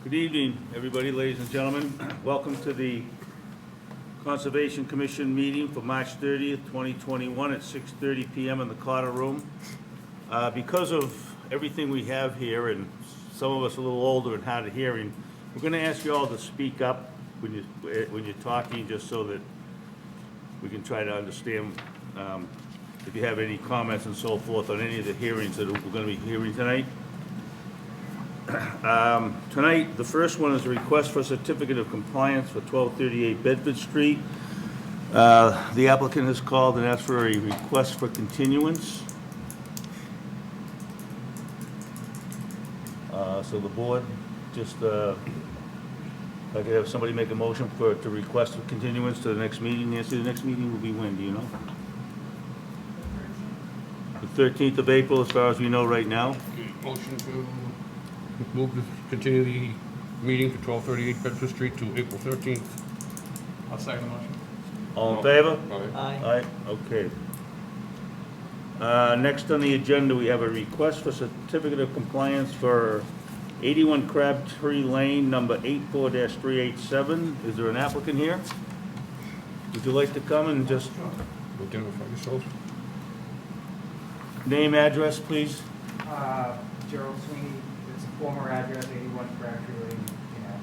Good evening, everybody, ladies and gentlemen. Welcome to the Conservation Commission meeting for March 30th, 2021 at 6:30 PM in the Carter Room. Because of everything we have here, and some of us a little older and hard of hearing, we're going to ask you all to speak up when you're talking, just so that we can try to understand if you have any comments and so forth on any of the hearings that we're going to be hearing tonight. Tonight, the first one is a request for a certificate of compliance for 1238 Bedford Street. The applicant has called and asked for a request for continuance. So the board, just, if I could have somebody make a motion to request a continuance to the next meeting. Nancy, the next meeting will be when, do you know? The 13th of April, as far as we know right now. Motion to move to continue the meeting to 1238 Bedford Street to April 13th. I'll second the motion. All in favor? Aye. Aye, okay. Next on the agenda, we have a request for certificate of compliance for 81 Crabtree Lane, number 84-387. Is there an applicant here? Would you like to come and just Identify yourself. name, address, please? Gerald Sweeney, it's a former address, 81 Crabtree Lane, you know.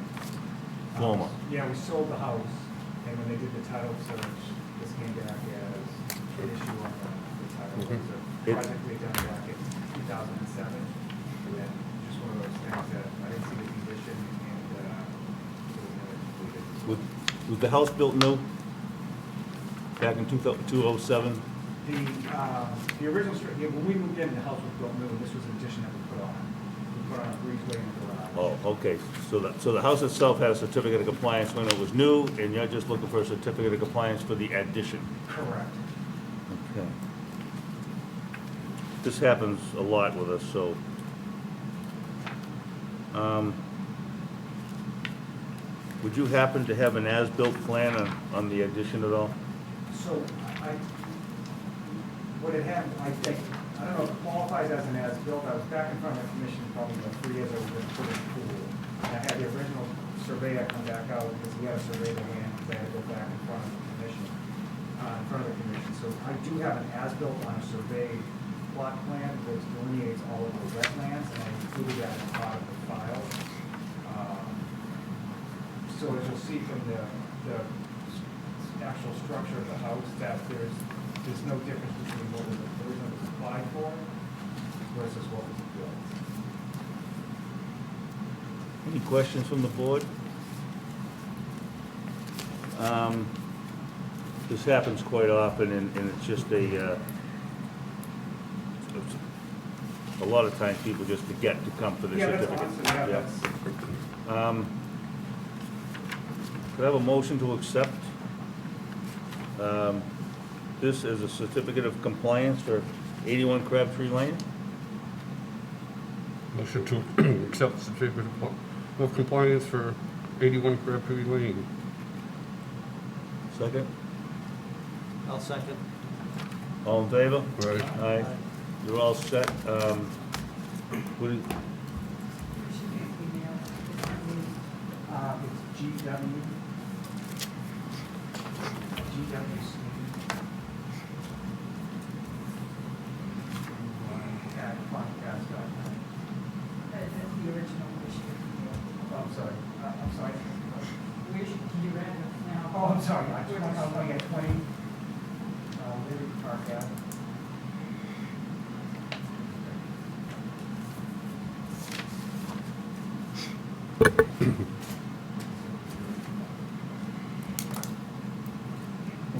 Former. Yeah, we sold the house, and when they did the title search, this came back as an issue on the title. It was a project we had done back in 2007, and just one of those things that I didn't see the condition, and it was never completed. Was the house built new? Back in 2007? The original, when we moved in, the house was built new, and this was an addition that we put on. We put on a breezeway in the garage. Oh, okay, so the house itself had a certificate of compliance when it was new, and you're just looking for a certificate of compliance for the addition? Correct. Okay. This happens a lot with us, so. Would you happen to have an as-built plan on the addition at all? So what had happened, I think, I don't know if it qualifies as an as-built. I was back in front of the commission probably about 3 years ago with the pool. And I had the original surveyor come back out because he had to survey the land, because I had to go back in front of the commission, So I do have an as-built on a surveyed plot plan which delineates all of the wetlands, and I included that as part of the file. So as you'll see from the actual structure of the house, that there's no difference between what was originally applied for versus what was built. Any questions from the board? This happens quite often, and it's just a lot of times people just forget to come for the Yeah, that's certificate. awesome. Yeah, that's. Could I have a motion to accept this as a certificate of compliance for 81 Crabtree Lane? Motion to accept the certificate of compliance for 81 Crabtree Lane. Second? I'll second. All in favor? Aye. Aye. You're all set. What is, It's GW. At Comcast.net. That's the original issue. Oh, I'm sorry. I'm sorry. Where's your, can you read it now? Oh, I'm sorry. I'm looking at 20. Liberty Park Ave.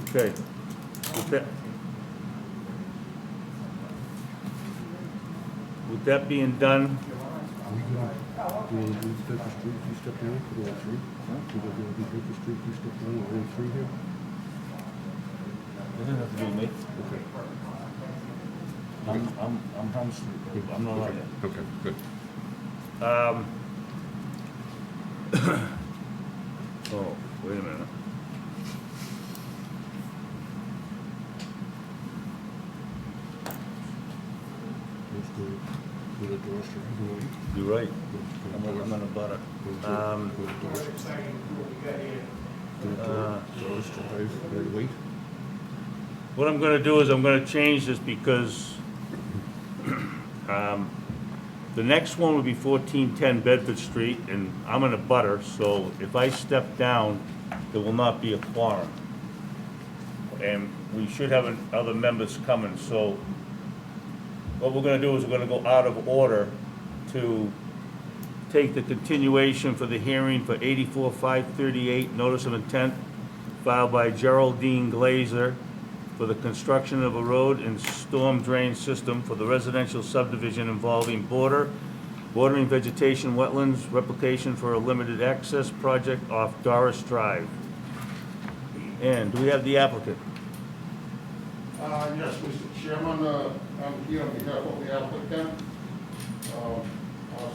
okay. With that being done, Do you want to do Bedford Street, you step down, put all three? Do you want to do Bedford Street, you step down, all three here? doesn't have to be me. Okay. I'm Home Street. I'm not like that. Okay, good. Oh, wait a minute. Let's do Go to Doris Drive and wait. You're right. Go to I'm in a butter. Go to Doris. Go to Doris Drive and wait. What I'm gonna do is I'm gonna change this because the next one would be 1410 Bedford Street, and I'm in a butter, so if I step down, there will not be a quorum. And we should have other members coming, so what we're gonna do is we're gonna go out of order to take the continuation for the hearing for 84-538, notice of intent filed by Geraldine Glazer for the construction of a road and storm drain system for the residential subdivision involving bordering vegetation, wetlands, replication for a limited access project off Doris Drive. And do we have the applicant? Yes, Mr. Chairman, I'm here on behalf of the applicant. I'll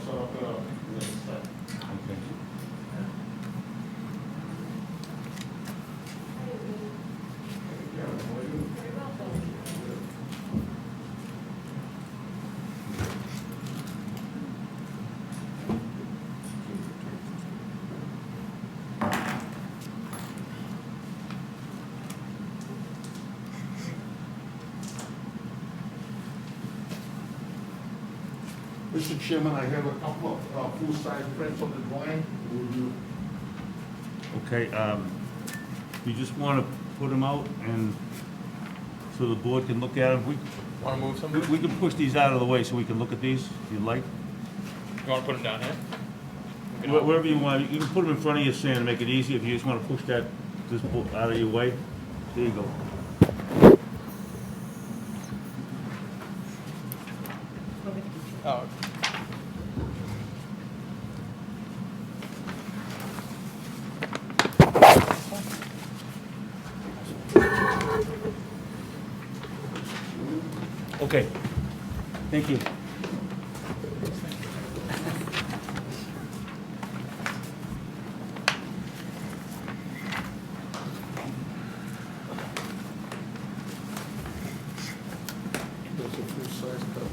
set up the next step. Okay. Mr. Chairman, I have a couple of full-size prints of the drawing. Will you? Okay, you just wanna put them out and so the board can look at them? Want to move some? We can push these out of the way so we can look at these, if you'd like. You want to put them down here? Wherever you want, you can put them in front of you, Sam, to make it easy, if you just wanna push that, this out of your way. There you go. Oh. Okay, thank you. There's a full-size copy.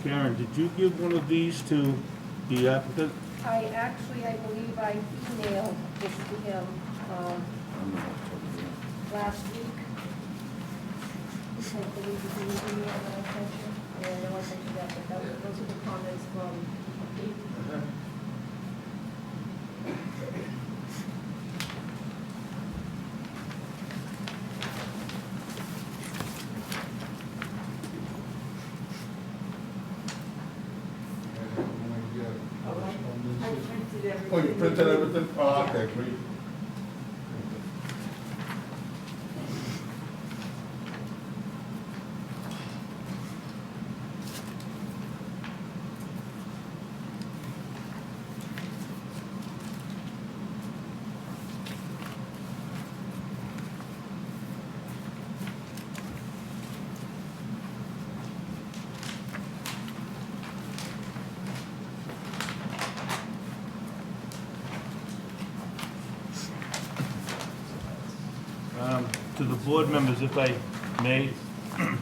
Karen, did you give one of these to the applicant? I believe I emailed this to him, last week. I believe it was an email that I sent you. Yeah, I know I sent you that, but those are the comments from Pete. I printed everything. Oh, you printed everything? Oh, okay, great. To the board members, if I may, Yeah.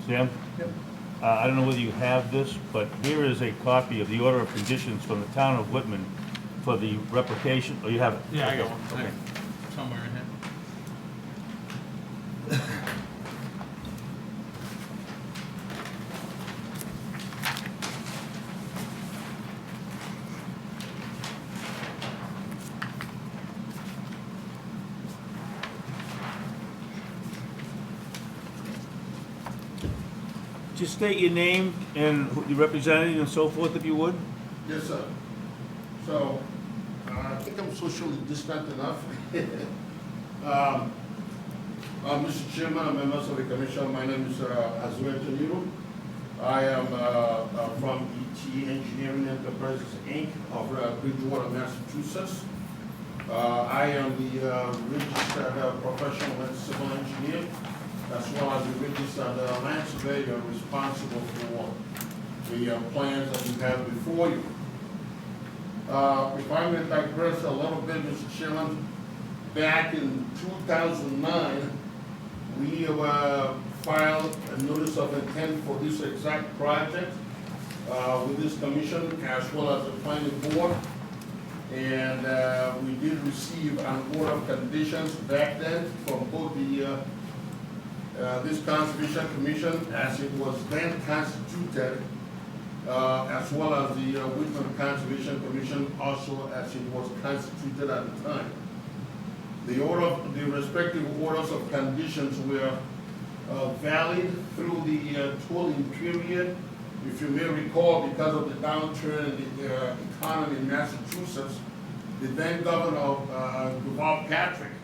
Sam? Yep. I don't know whether you have this, but here is a copy of the order of conditions from the town of Whitman for the replication, oh, you have it? Yeah, I got Okay, one. Okay. Somewhere in here. Just state your name and who you represented and so forth, if you would. Yes, sir. So, I think I'm socially distant enough. Mr. Chairman and members of the commission, my name is Azure Toniro. I am from ET Engineering Enterprises, Inc. of Bridgewater, Massachusetts. I am the registered professional and civil engineer as well as the registered land surveyor responsible for the plans that you have before you. If I may digress a little bit, Mr. Chairman, back in 2009, we filed a notice of intent for this exact project with this commission as well as the planning board. And we did receive an order of conditions back then from both the this Conservation Commission as it was then constituted, as well as the Wetlands Conservation Commission also as it was constituted at the time. The respective orders of conditions were valid through the tolling period. If you may recall, because of the downturn in the economy in Massachusetts, the then governor, Bob Patrick,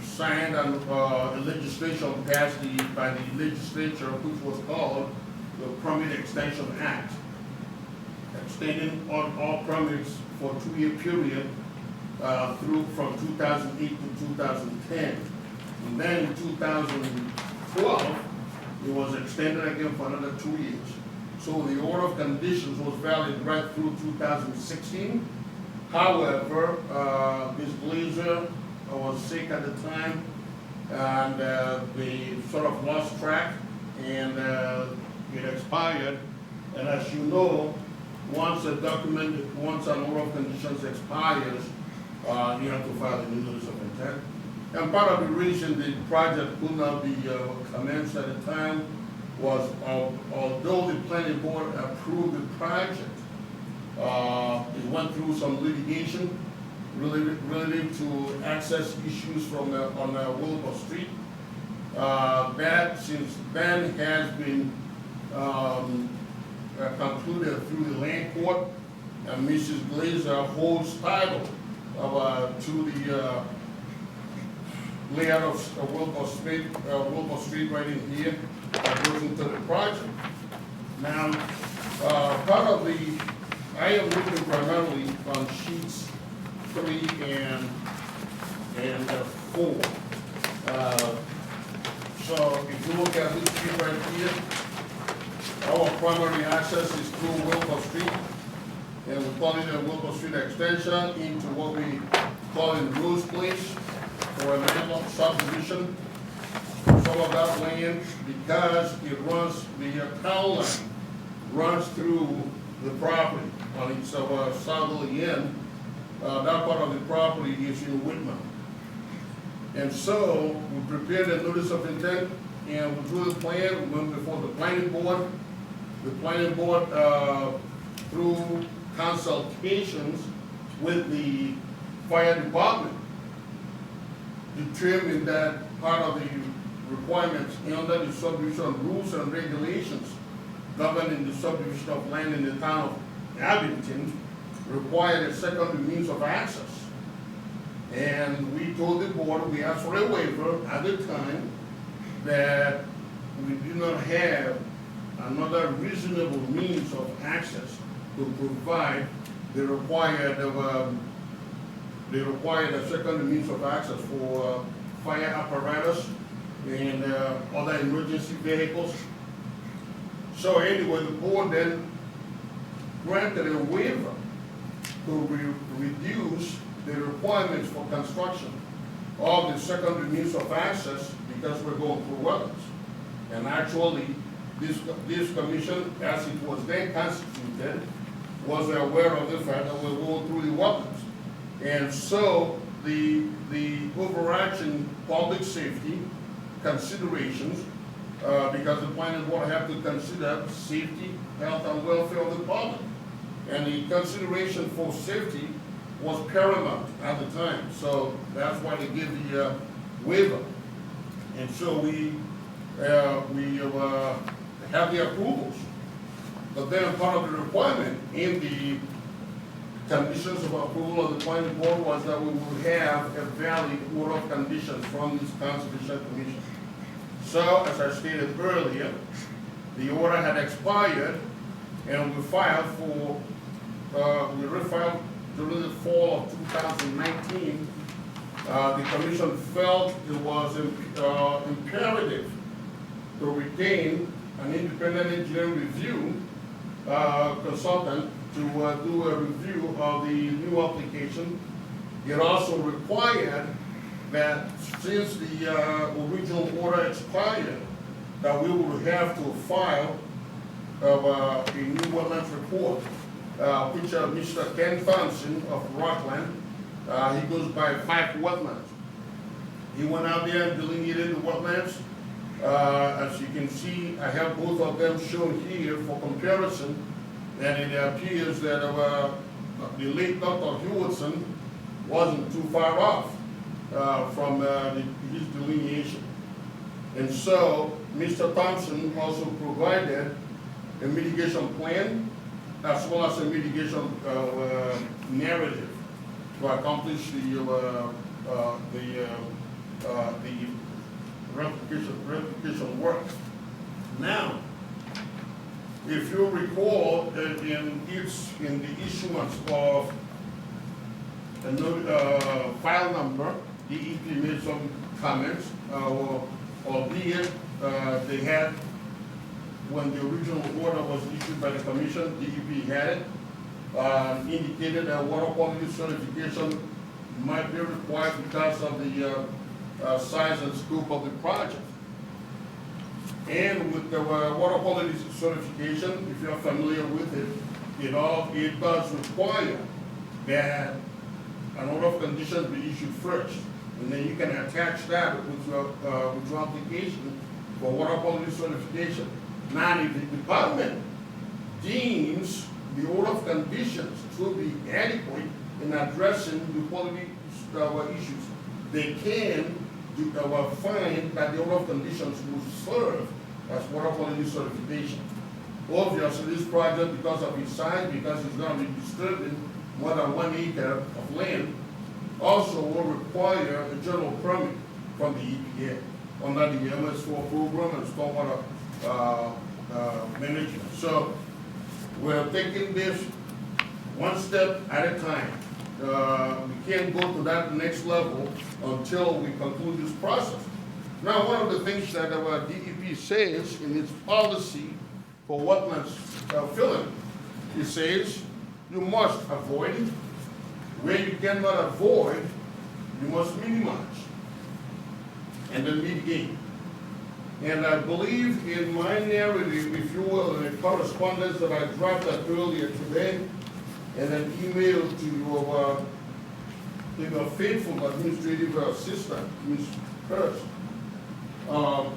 signed a legislation passed by the legislature, which was called the Permit Extension Act, extending all permits for a 2-year period through from 2008 to 2010. And then in 2012, it was extended again for another 2 years. So the order of conditions was valid right through 2016. However, Ms. Glazer was sick at the time, and they sort of lost track, and it expired. And as you know, once an order of conditions expires, you have to file a new notice of intent. And part of the reason the project could not be commenced at the time was, although the planning board approved the project, it went through some litigation related to access issues from on Wilbur Street. That since then has been concluded through the land court, and Mrs. Glazer holds title to the layout of Wilbur Street right in here that goes into the project. Now, part of I am looking primarily on sheets 3 and 4. So if you look at this sheet right here, our primary access is through Wilbur Street, and we call it a Wilbur Street extension into what we call in Rose Place for a landlocked subdivision. Some of that land, because it runs, the town line runs through the property on its southerly end, that part of the property is in Whitman. And so we prepared a notice of intent, and we drew the plan, we went before the planning board. The planning board, through consultations with the fire department, determined that part of the requirements under the subdivision rules and regulations governing the subdivision of land in the town of Abington required a secondary means of access. And we told the board, we asked for a waiver at the time, that we do not have another reasonable means of access to provide the required secondary means of access for fire apparatus and other emergency vehicles. So anyway, the board then granted a waiver to reduce the requirements for construction of the secondary means of access because we're going through wetlands. And actually, this commission, as it was then constituted, was aware of the fact that we're going through the wetlands. And so the overarching public safety considerations, because the planning board have to consider safety, health, and welfare of the public. And the consideration for safety was paramount at the time. So that's why they gave the waiver. And so we have the approvals. But then part of the requirement in the conditions of approval of the planning board was that we would have a valid order of conditions from this Conservation Commission. So, as I stated earlier, the order had expired, and we filed we refiled during the fall of 2019 the commission felt it was imperative to retain an independent engineering review consultant to do a review of the new application. It also required that since the original order expired, that we would have to file a new wetlands report, which Mr. Ken Thompson of Rockland, he goes by 5 wetlands. He went out there and delineated the wetlands. As you can see, I have both of them shown here for comparison, and it appears that the late Dr. Hewitson wasn't too far off from his delineation. And so, Mr. Thompson also provided a mitigation plan as well as a mitigation narrative to accomplish the replication work. Now, if you recall, in the issuance of a file number, DEP made some comments, albeit they had, when the original order was issued by the commission, DEP had it, indicated that water quality certification might be required because of the size and scope of the project. And with the water quality certification, if you're familiar with it, it does require that an order of conditions be issued first, and then you can attach that with your application for water quality certification. Now, if the department deems the order of conditions to be adequate in addressing the quality issues, they can find that the order of conditions will serve as water quality certification. Obviously, this project, because of its size, because it's going to be disturbing more than 1 acre of land, also will require a general permit from the EPA under the MS4 program and stormwater management. So we're taking this one step at a time. We can't go to that next level until we conclude this process. Now, one of the things that our DEP says in its policy for wetlands filling, it says you must avoid, where you cannot avoid, you must minimize, and then mitigate. And I believe in my narrative, if you will, in the correspondence that I drafted earlier today, and an email to your faithful administrative assistant, Ms. Hurst, 10.310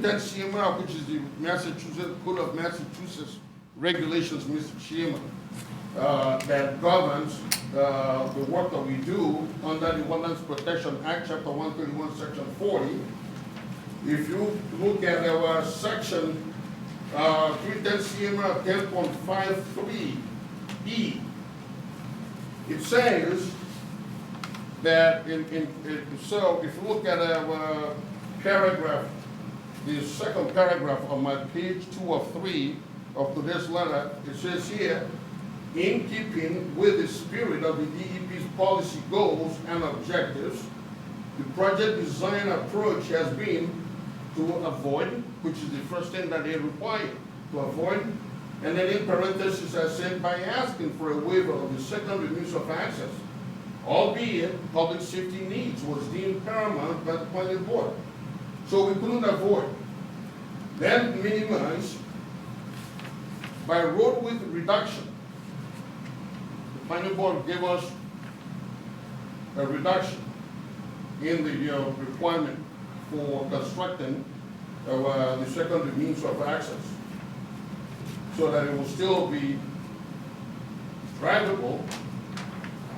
CMR, which is the Massachusetts Code of Massachusetts regulations, Mr. Chairman, that governs the work that we do under the Wetlands Protection Act, Chapter 131, Section 40. If you look at our section 310 CMR 10.53E, it says that so if you look at our paragraph, the second paragraph on my page 2 of 3 of today's letter, it says here, in keeping with the spirit of the DEP's policy goals and objectives, the project design approach has been to avoid, which is the first thing that they require, to avoid, and then in parentheses I said by asking for a waiver of the secondary means of access, albeit public safety needs was deemed paramount by the planning board. So we couldn't avoid. Then minimize by road width reduction. The planning board gave us a reduction in the requirement for constructing the secondary means of access, so that it will still be drivable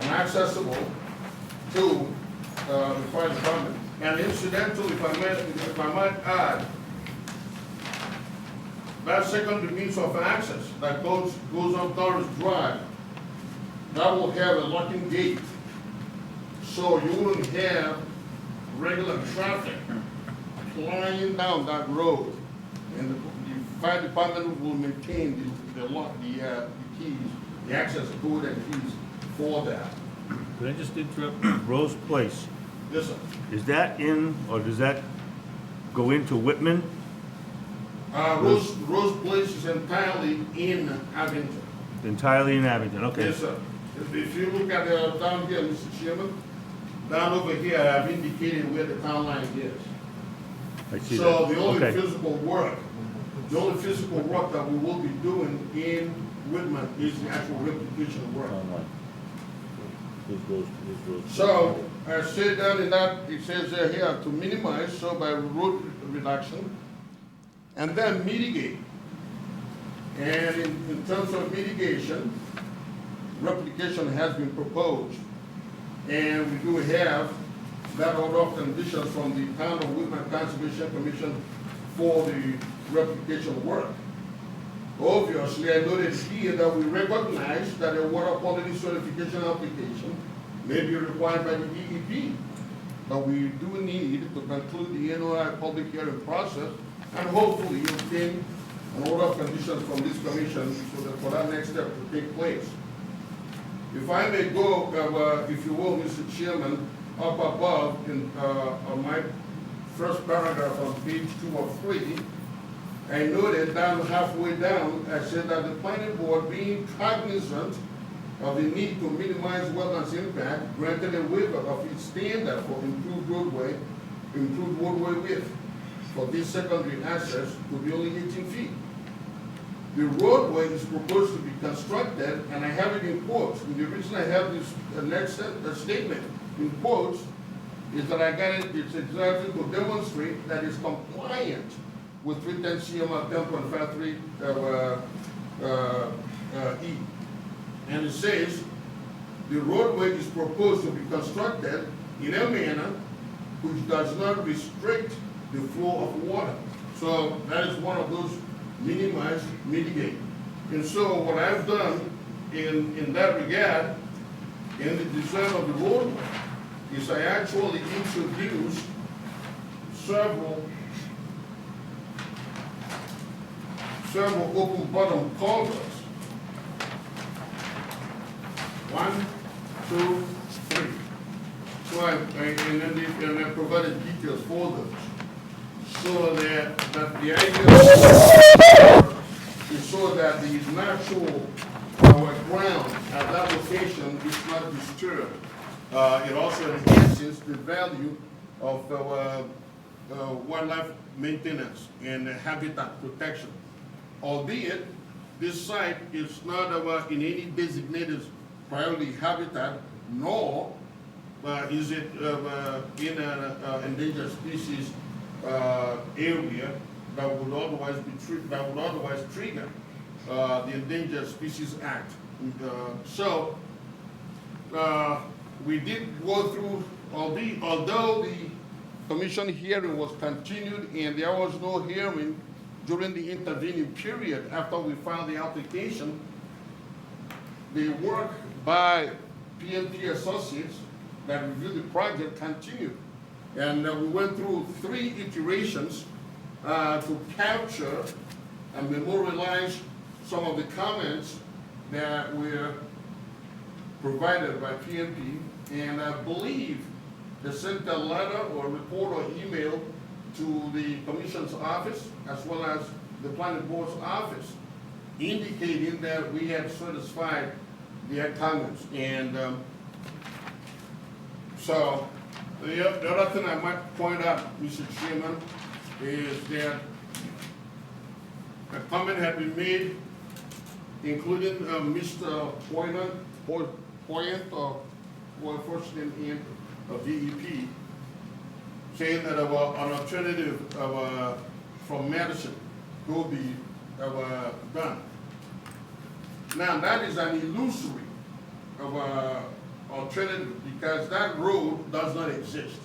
and accessible to the fire department. And incidentally, if I might add, that secondary means of access that goes up Doris Drive, that will have a locking gate, so you wouldn't have regular traffic flying down that road, and the fire department will maintain the keys, the access code and keys for that. Can I just interrupt? Rose Place, Yes, sir. is that in, or does that go into Whitman? Rose Place is entirely in Abington. Entirely in Abington, okay. Yes, sir. If you look at down here, Mr. Chairman, down over here, I've indicated where the town line is. I see that. So the only Okay. physical work that we will be doing in Whitman is the actual replication work. So, I say down in that, it says here to minimize, so by road reduction, and then mitigate. And in terms of mitigation, replication has been proposed. And we do have that order of conditions from the Town of Whitman Conservation Commission for the replication work. Obviously, I noted here that we recognize that a water quality certification application may be required by the DEP, but we do need to conclude the NOI public hearing process and hopefully obtain an order of conditions from this commission so that for that next step to take place. If I may go, if you will, Mr. Chairman, up above on my first paragraph on page 2 of 3, I noted down halfway down, I said that the planning board, being cognizant of the need to minimize wetlands impact, granted a waiver of its standard for improved roadway width for this secondary access to be only 18 feet. The roadway is proposed to be constructed, and I have it in quotes. And the reason I have this next statement in quotes is that I got it, it's exactly to demonstrate that it's compliant with 310 CMR 10.53 E. And it says, the roadway is proposed to be constructed in a manner which does not restrict the flow of water. So that is one of those minimize, mitigate. And so what I've done in that regard, in the design of the roadway, is I actually introduced several open bottom culverts. 1, 2, 3. So and I provided details for those. So that the idea is so that the natural ground at that location is not disturbed. It also enhances the value of wildlife maintenance and habitat protection. Albeit, this site is not in any designated priority habitat, nor is it in an endangered species area that would otherwise trigger the Endangered Species Act. So we did go through, although the commission hearing was continued and there was no hearing during the intervening period after we filed the application, the work by PMT Associates that reviewed the project continued. And we went through 3 iterations to capture and memorialize some of the comments that were provided by PMP. And I believe they sent a letter or report or email to the commission's office as well as the planning board's office, indicating that we had satisfied their comments. And so the other thing I might point out, Mr. Chairman, is that a comment had been made, including Mr. Poyant, or first name of DEP, saying that an alternative from Madison will be done. Now that is an illusory alternative because that road does not exist.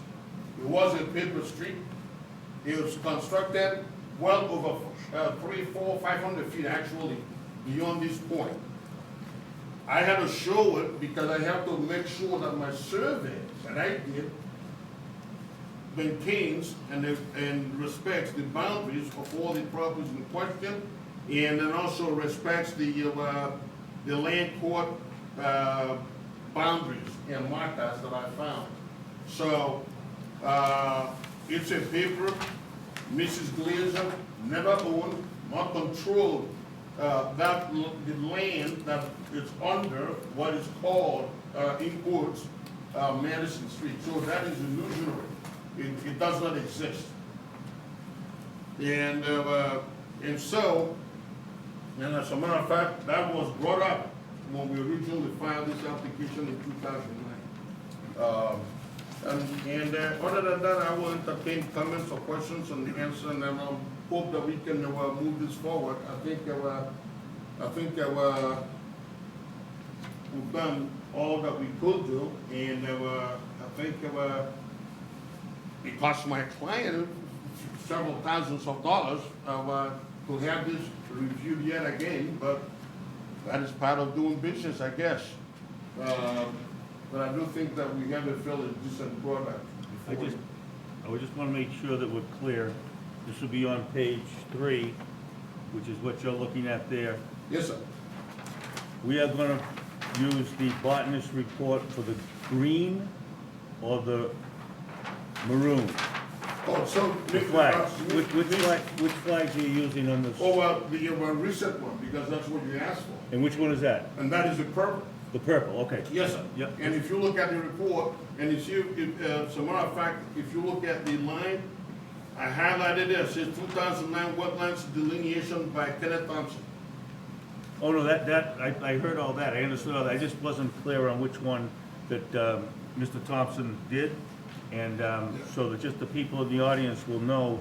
It was a paper street. It was constructed well over 300, 400, 500 feet actually beyond this point. I had to show it because I have to make sure that my survey that I did maintains and respects the boundaries of all the properties in question, and then also respects the land court boundaries and markers that I found. So, it's a paper Mrs. Glazer never owned, nor controlled, the land that is under what is called, in quotes, Madison Street. So that is illusionary. It does not exist. And so, and as a matter of fact, that was brought up when we originally filed this application in 2009. Other than that, I will entertain comments or questions and answer, and hope that we can move this forward. I think we've done all that we could do, and I think it cost my client several thousands of dollars to have this reviewed yet again, but that is part of doing business, I guess. But I do think that we have a fairly decent product. I just want to make sure that we're clear. This will be on page 3, which is what you're looking at there. Yes, sir. We are going to use the botanist report for the green or the maroon. Oh, so. The flags. Which flags are you using on this? Oh, well, the recent one, because that's what you asked for. And which one is that? And that is the purple. The purple, okay. Yes, sir. Yep. And if you look at the report, and if as a matter of fact, if you look at the line, I highlighted it, it says 2009 wetlands delineation by Kenneth Thompson. Oh, no, I heard all that, I understood all that, I just wasn't clear on which one that Mr. Thompson did, and so that just the people in the audience will know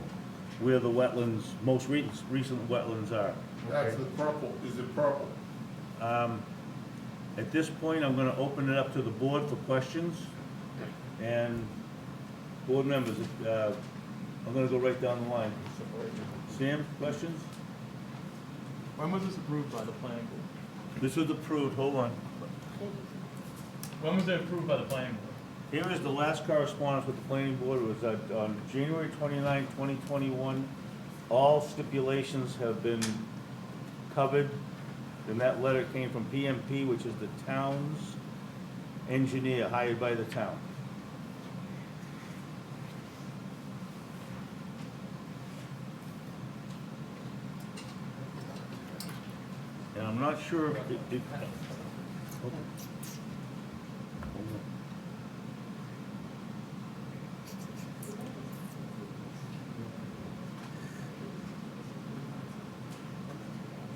where the wetlands, most recent wetlands are. That's the purple, is the purple. At this point, I'm gonna open it up to the board for questions, and board members, I'm gonna go right down the line. Sam, questions? When was this approved by the planning board? This was approved, hold on. When was it approved by the planning board? Here is the last correspondence with the planning board. It was on January 29, 2021. All stipulations have been covered. And that letter came from PMP, which is the town's engineer hired by the town. And I'm not sure if it. Hold on.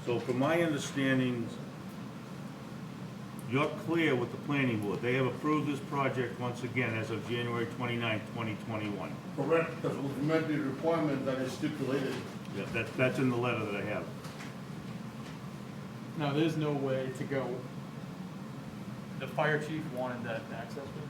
So from my understanding, you're clear with the planning board. They have approved this project once again as of January 29, 2021. Correct, because we've met the requirement that is stipulated. Yeah, that's in the letter that I have. No, there's no way to go. The fire chief wanted that access way?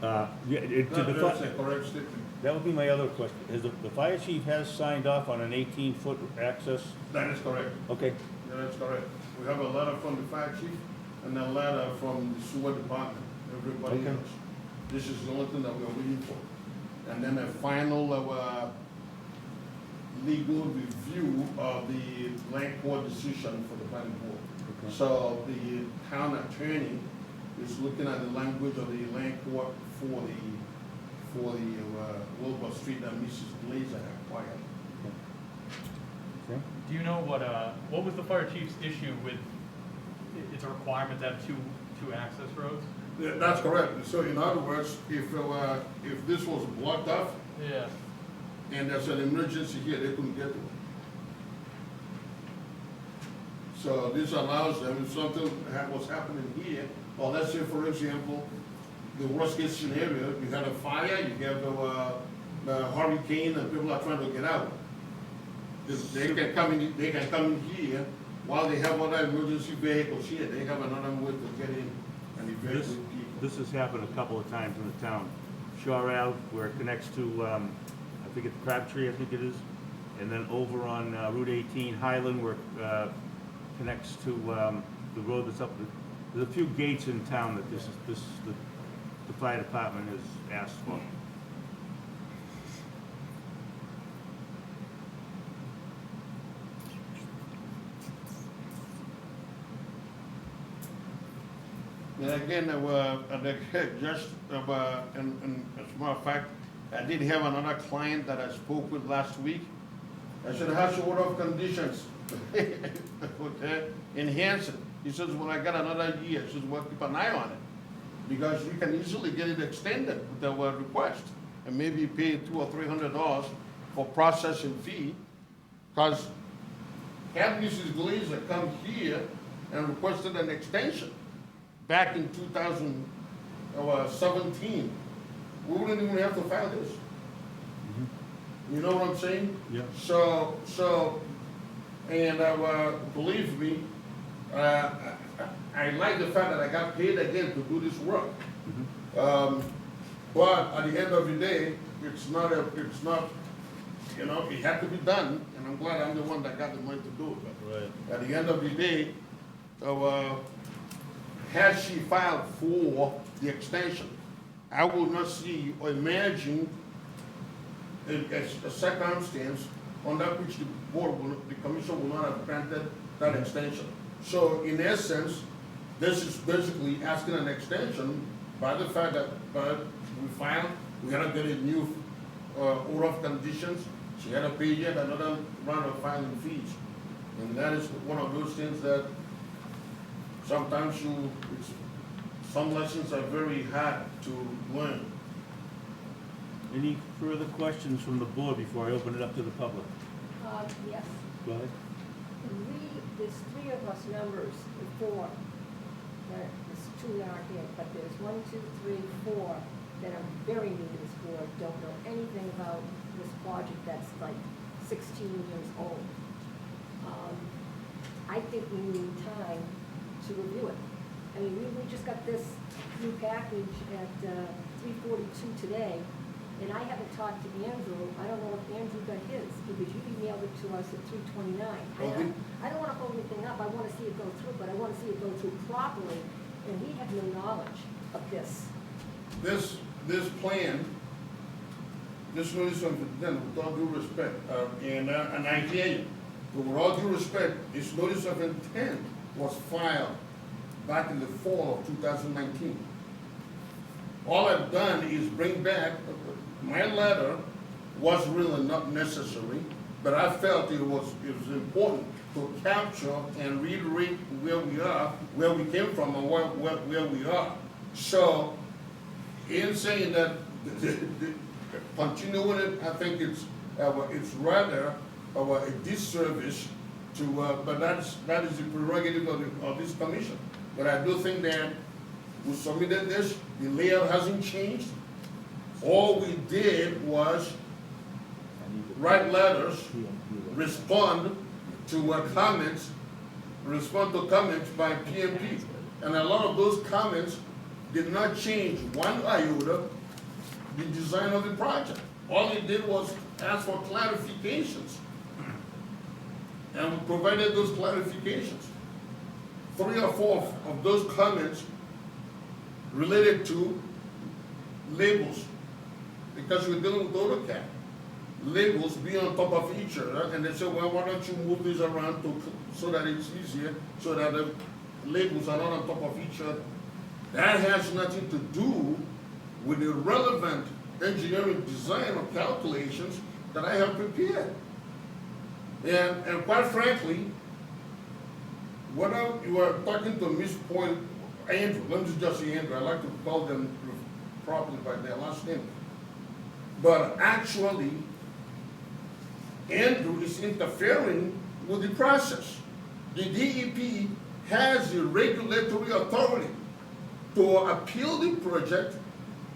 That's a correct statement. That would be my other question. Is the fire chief has signed off on an 18-foot access? That is correct. Okay, Yeah, that's correct. We have a letter from the fire chief and a letter from the sewer department, everybody Okay. else. This is the only thing that we're waiting for. And then a final, legal review of the land court decision for the planning board. Okay. So the town attorney is looking at the language of the land court for the Wilbur Street that Mrs. Glazer acquired. okay. Do you know what was the fire chief's issue with, it's a requirement to have two access roads? Yeah, that's correct. So in other words, if this was blocked off Yeah. and there's an emergency here, they couldn't get to it. So this allows them, if something was happening here, or let's say, for example, the worst case scenario, you had a fire, you have a hurricane, and people are trying to get out. They can come in here, while they have other emergency vehicles here, they have another way to get in and evacuate This, people. this has happened a couple of times in the town. Shore Ave, where it connects to, I think it's Crabtree, I think it is. And then over on Route 18, Highland, where it connects to the road that's up. There's a few gates in town that the fire department has asked for. And again, just, and as a matter of fact, I did have another client that I spoke with last week. I said, how's your order of conditions? Okay, enhance it. He says, well, I got another year. He says, well, keep an eye on it. Because we can easily get it extended with our request. And maybe pay $200 or $300 for processing fee. Because had Mrs. Glazer come here and requested an extension back in 2017, we wouldn't even have to file this. You know what I'm saying? Yeah. So, and believe me, I like the fact that I got paid again to do this work. But at the end of the day, it's not, you know, it had to be done, and I'm glad I'm the one that got the money to do it. Right. But at the end of the day, had she filed for the extension, I will not see or imagine a circumstance under which the the commission will not have granted that extension. So in essence, this is basically asking an extension by the fact that we filed, we had to get a new order of conditions. She had to pay yet another round of filing fees. And that is one of those things that sometimes some lessons are very hard to learn. Any further questions from the board before I open it up to the public? Yes. Go ahead. There's three of us members, four. There's two that aren't here, but there's 1, 2, 3, 4 that are very new to this board, don't know anything about this project that's like 16 years old. I think we need time to review it. I mean, we just got this new package at 3:42 today, and I haven't talked to Andrew. I don't know if Andrew got his, because you emailed it to us at 3:29. I don't want to hold anything up. I want to see it go through, but I want to see it go through properly, and we have no knowledge of this. This plan, this notice of intent, with all due respect, and I hear you, but with all due respect, this notice of intent was filed back in the fall of 2019. All I've done is bring back, my letter was really not necessary, but I felt it was important to capture and reiterate where we are, where we came from, and where we are. So, in saying that, continuing it, I think it's rather a disservice to, but that is the prerogative of this commission. But I do think that we submitted this, the layout hasn't changed. All we did was write letters, respond to comments by PMP. And a lot of those comments did not change one iota the design of the project. All it did was ask for clarifications. And we provided those clarifications. 3 or 4 of those comments related to labels, because we're dealing with AutoCAD. Labels be on top of each other, and they say, well, why don't you move these around so that it's easier, so that the labels are not on top of each other. That has nothing to do with the relevant engineering design or calculations that I have prepared. And quite frankly, when you were talking to Ms. Point, Andrew, let me just say Andrew, I like to call them properly by their last name. But actually, Andrew is interfering with the process. The DEP has the regulatory authority to appeal the project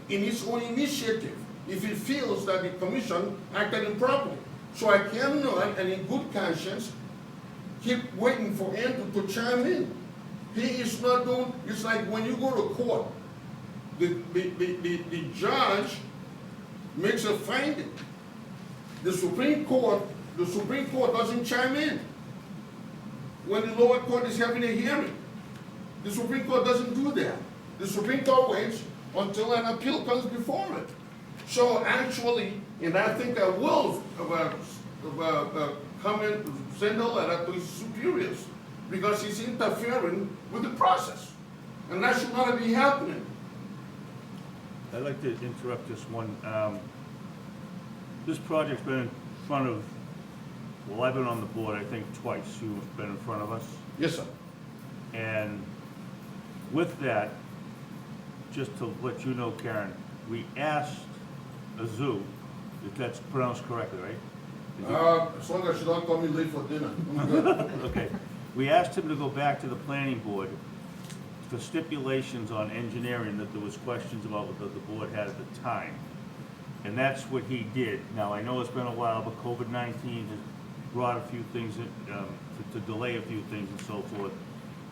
in its own initiative if it feels that the commission acted improperly. So I cannot, and in good conscience, keep waiting for Andrew to chime in. He is not doing, it's like when you go to court, the judge makes a finding. The Supreme Court doesn't chime in. When the lower court is having a hearing, the Supreme Court doesn't do that. The Supreme Court waits until an appeal comes before it. So actually, and I think I will send a letter to his superiors, because he's interfering with the process. And that should not be happening. I'd like to interrupt this one. This project's been in front of, well, I've been on the board, I think, twice. You've been in front of us. Yes, sir. And with that, just to let you know, Karen, we asked Azu, if that's pronounced correctly, right? Is it- As long as you don't call me late for dinner, I'm good. Okay. We asked him to go back to the planning board for stipulations on engineering that there was questions about what the board had at the time. And that's what he did. Now, I know it's been a while, but COVID-19 has brought a few things, to delay a few things and so forth.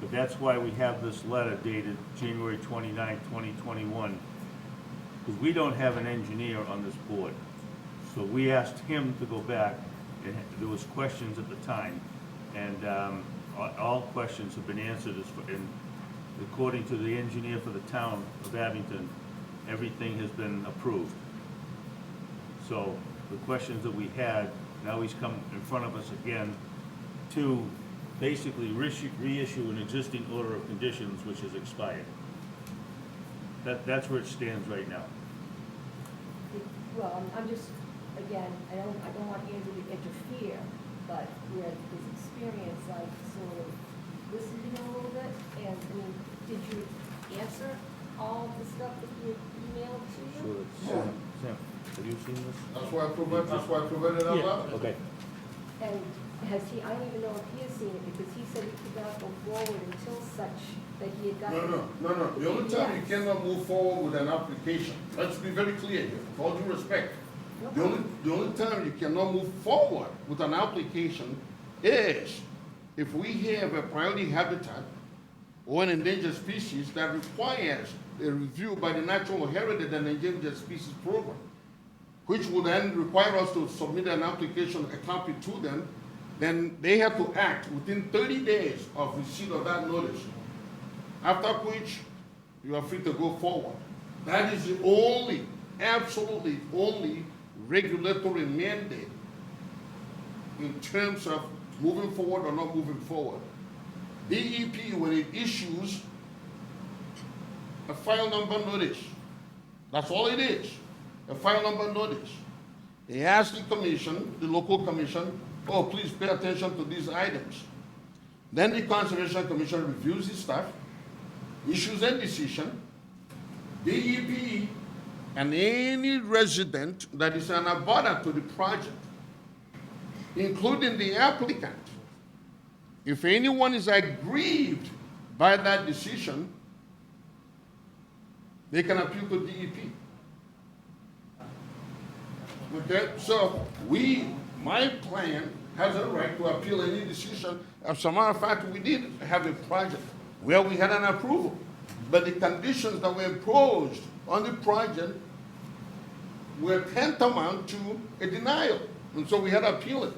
But that's why we have this letter dated January 29, 2021, because we don't have an engineer on this board. So we asked him to go back, and there was questions at the time, and all questions have been answered, and according to the engineer for the town of Abington, everything has been approved. So the questions that we had, now he's come in front of us again to basically reissue an existing order of conditions which has expired. That's where it stands right now. Well, I'm just, again, I don't want Andrew to interfere, but with his experience, like, sort of listening a little bit, and, I mean, did you answer all the stuff that we emailed to you? Sam, have you seen this? That's why I provided that letter. Okay. And has he, I don't even know if he has seen it, because he said he could not go forward until such that he had gotten. No. The only time you cannot move forward with an application, let's be very clear here, with all due respect. The only time you cannot move forward with an application is if we have a priority habitat or an endangered species that requires a review by the Natural Heritage and Endangered Species Program, which would then require us to submit an application, a copy to them, then they have to act within 30 days of receipt of that notice, after which you are free to go forward. That is the only, absolutely only regulatory mandate in terms of moving forward or not moving forward. DEP, when it issues a file number notice, that's all it is, a file number notice. They ask the commission, the local commission, oh, please pay attention to these items. Then the Conservation Commission reviews the stuff, issues a decision. DEP and any resident that is an abutter to the project, including the applicant, if anyone is aggrieved by that decision, they can appeal to DEP. Okay, so my plan has a right to appeal any decision. As a matter of fact, we did have a project where we had an approval, but the conditions that were imposed on the project were tantamount to a denial, and so we had to appeal it.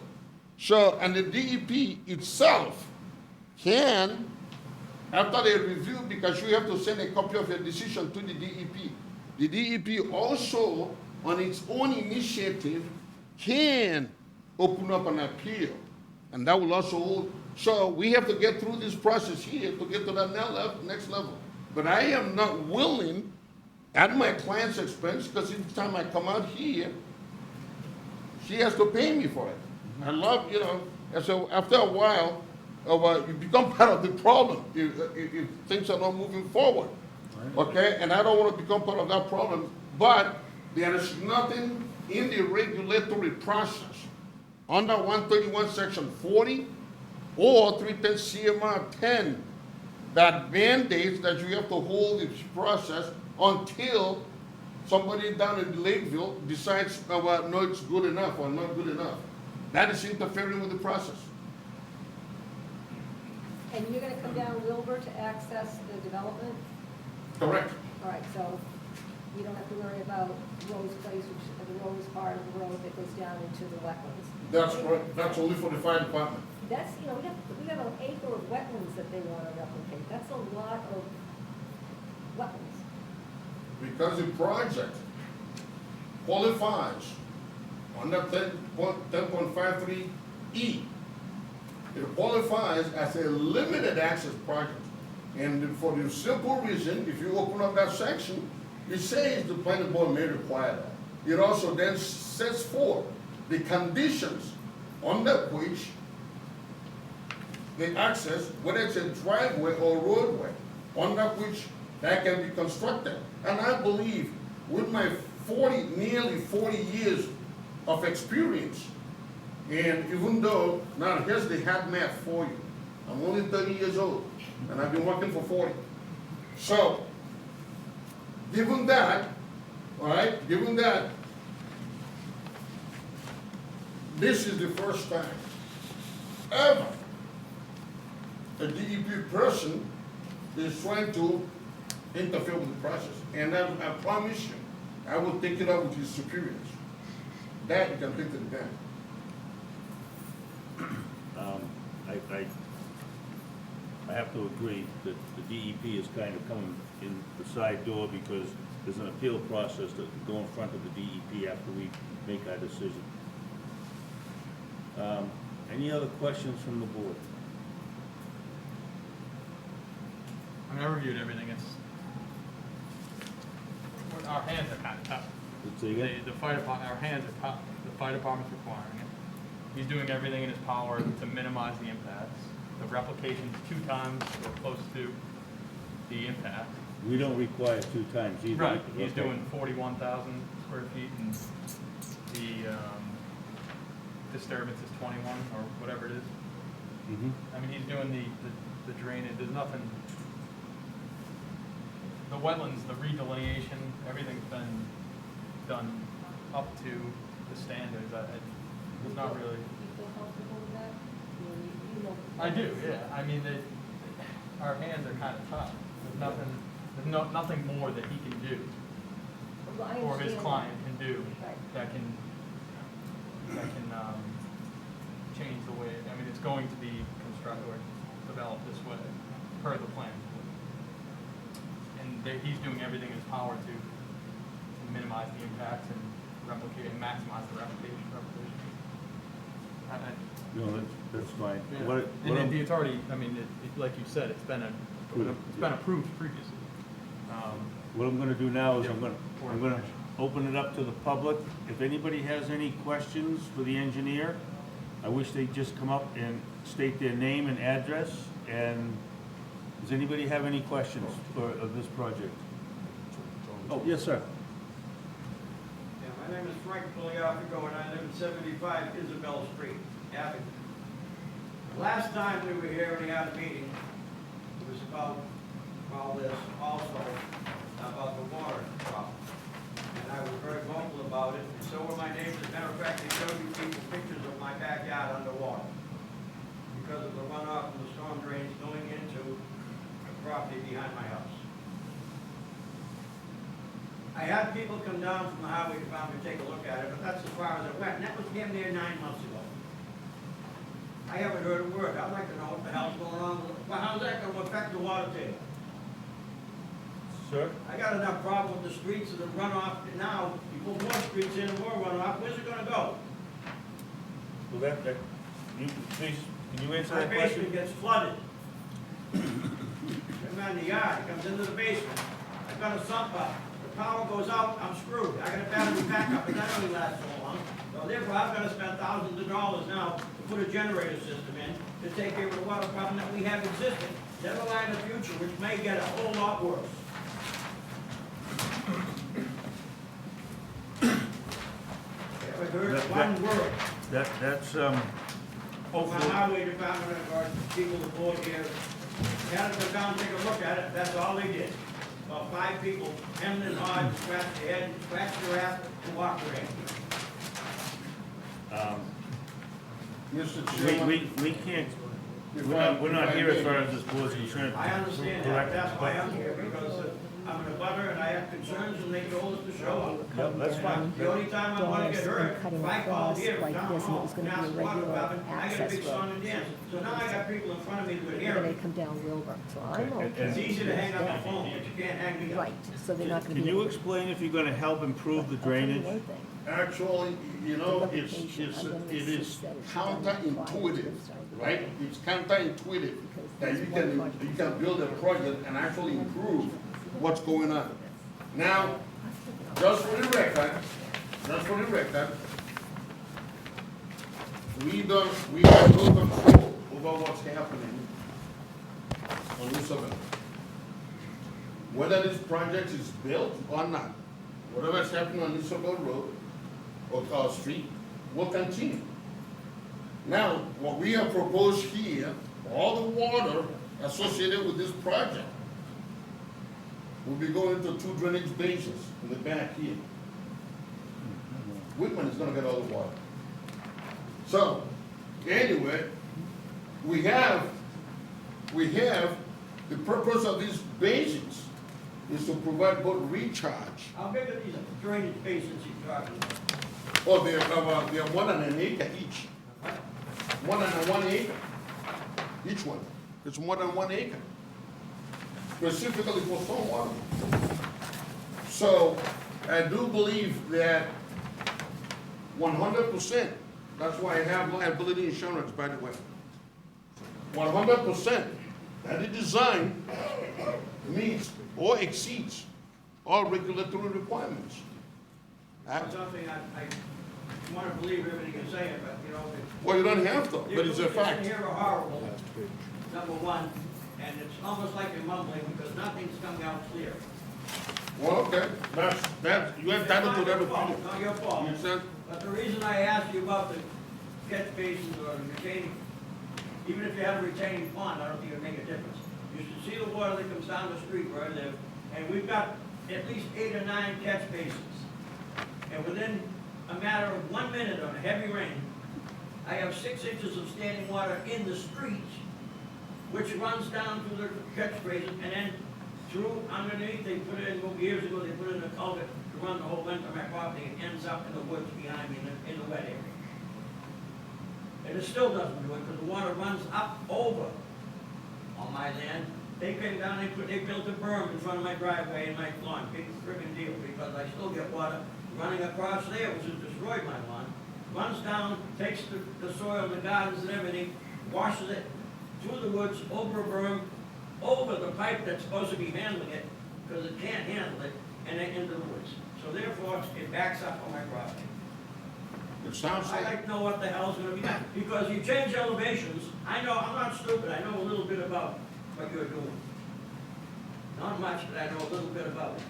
So, and the DEP itself can, after they review, because you have to send a copy of your decision to the DEP also, on its own initiative, can open up an appeal, and that will also hold. So we have to get through this process here to get to that next level. But I am not willing, at my client's expense, because each time I come out here, she has to pay me for it. I love, and so after a while, you become part of the problem if things are not moving forward. Okay, and I don't want to become part of that problem, but there is nothing in the regulatory process under 131 section 40 or 310 CMR 10 that mandates that you have to hold this process until somebody down in Lakeville decides, no, it's good enough or not good enough. That is interfering with the process. And you're gonna come down Wilbur to access the development? Correct. All right, so you don't have to worry about Rose Place, which is the Rose part of the road that goes down into the wetlands. That's correct. That's only for the fire department. That's, we have an acre of wetlands that they wanna replicate. That's a lot of wetlands. Because the project qualifies under 10.53E. It qualifies as a limited access project. And for the simple reason, if you open up that section, it says the planning board may require that. It also then sets forth the conditions under which the access, whether it's a driveway or roadway, under which that can be constructed. And I believe with my nearly 40 years of experience, and even though, now here's the hard math for you. I'm only 30 years old, and I've been working for 40. So, given that, all right, given that, this is the first time ever a DEP person is trying to interfere with the process. And I promise you, I will take it up with his superiors. That you can take to the bank. I have to agree that the DEP is kind of coming in the side door because there's an appeal process that can go in front of the DEP after we make our decision. Any other questions from the board? I mean, I reviewed everything, our hands are kind of tough. Let's see again. The fire department, our hands are tough. The fire department's requiring it. He's doing everything in his power to minimize the impacts. The replication's 2 times or close to the impact. We don't require 2 times either. Right, he's Okay. doing 41,000 square feet and the disturbance is 21 or whatever it is. Mhm. I mean, he's doing the drainage, there's nothing, the wetlands, the redelineation, everything's been done up to the standards. It's not really, You feel comfortable with that? You know. I do, yeah. I mean, our hands are kind of tough. There's nothing more that he can do Well, I or his understand client can do Right. that can change the way, I mean, it's going to be constructed or developed this way per the plan. And he's doing everything in his power to minimize the impacts and replicate and maximize the replication. No, that's fine. Yeah. What And I'm- it's already, I mean, like you said, it's been approved previously. What I'm gonna do now is Yeah. I'm gonna open it up to the public. If anybody has any questions for the engineer, I wish they'd just come up and state their name and address. And does anybody have any questions of this project? Oh, yes, sir. Yeah, my name is Frank Poliafico, and I live at 75 Isabel Street, Abington. Last time we were here and we had a meeting, it was about all this also, about the water problem. And I was very vocal about it, and so were my neighbors. As a matter of fact, they showed you people pictures of my backyard underwater because of the runoff from the storm drains going into the property behind my house. I had people come down from the highway department to take a look at it, but that's as far as it went, and that was damn near 9 months ago. I haven't heard a word. I'd like to know what the hell's going on with it. Well, how's that gonna affect the water table? Sir? I got enough problem with the streets and the runoff, and now you put more streets in and more runoff, where's it gonna go? Well, you, please, can you answer My that question? basement gets flooded. Come on the yard, it comes into the basement. I've got a sump up. The power goes out, I'm screwed. I got a battery backup, and that only lasts so long. So therefore, I've got to spend thousands of dollars now to put a generator system in to take care of the water problem that we have existing. Never mind the future, which may get a whole lot worse. Haven't heard one word. That's, My hopefully, highway department or people aboard here, had to go down and take a look at it, that's all they did. About 5 people, hemmed and hawed, scratched their head, scratched their ass, and walked away. Mr. Chairman. we can't, if we're not if I here as may, far as this board's concerned. I understand Correct. that, that's why I'm here, because I'm in a butter and I have concerns and they told us to show up. Yep, that's fine. The only time I want to get hurt, if I call here, like down this, and it was home, gonna and be ask a the water regular department, I got a access big song road. and dance. So now I got people in front of me that are They're hearing gonna me. come down Wilbur, so I'm Okay, okay. It's easy to hang up the phone, but you can't hang me up. Right, so they're not gonna be. Can you able to- explain if you're gonna help improve the I'll tell you drainage? one thing. Actually, you know, The it replication, I'm gonna is insist that it's done prior to counterintuitive, this, right? It's counterintuitive. Because that you can build a project and actually improve what's going on. Now, just for the record, we have no control over what's happening on Isabel. Whether this project is built or not, whatever is happening on Isabel Road or Carl Street will continue. Now, what we have proposed here, all the water associated with this project will be going into 2 drainage basins in the back here. Whitman is gonna get all the water. So, anyway, we have, the purpose of these basins is to provide both recharge. How big are these drainage basins you're talking about? Oh, they are more than an acre each. More than 1 acre, each one. It's more than 1 acre, specifically for stormwater. So I do believe that 100%, that's why I have liability insurance, by the way. 100% that the design meets or exceeds all regulatory requirements. That's something I want to believe everything you're saying, but, you know. Well, you don't have to, but it's a fact. Here are horrible, number one, and it's almost like you're mumbling because nothing's coming out clear. Well, okay, that's, you entitled to that It's not your fault, opinion. it's not your fault. You understand? But the reason I asked you about the catch basins or the retaining, even if you have a retaining pond, I don't think it'd make a difference. You should see the water that comes down the street where I live, and we've got at least 8 or 9 catch basins. And within a matter of 1 minute on a heavy rain, I have 6 inches of standing water in the streets, which runs down to the catch basin, and then through underneath, they put in, years ago, they put in a culvert to run the whole length of my property, and ends up in the woods behind me in the wet area. And it still doesn't do it, because the water runs up over on my land. They came down, they built a berm in front of my driveway and my lawn, big friggin' deal, because I still get water running across there, which has destroyed my lawn. Runs down, takes the soil, the gardens and everything, washes it through the woods, over a berm, over the pipe that's supposed to be handling it, because it can't handle it, and then into the woods. So therefore, it backs up on my property. It sounds I'd like, like to know what the hell's gonna be done, because you change elevations, I know, I'm not stupid, I know a little bit about what you're doing. Not much, but I know a little bit about it.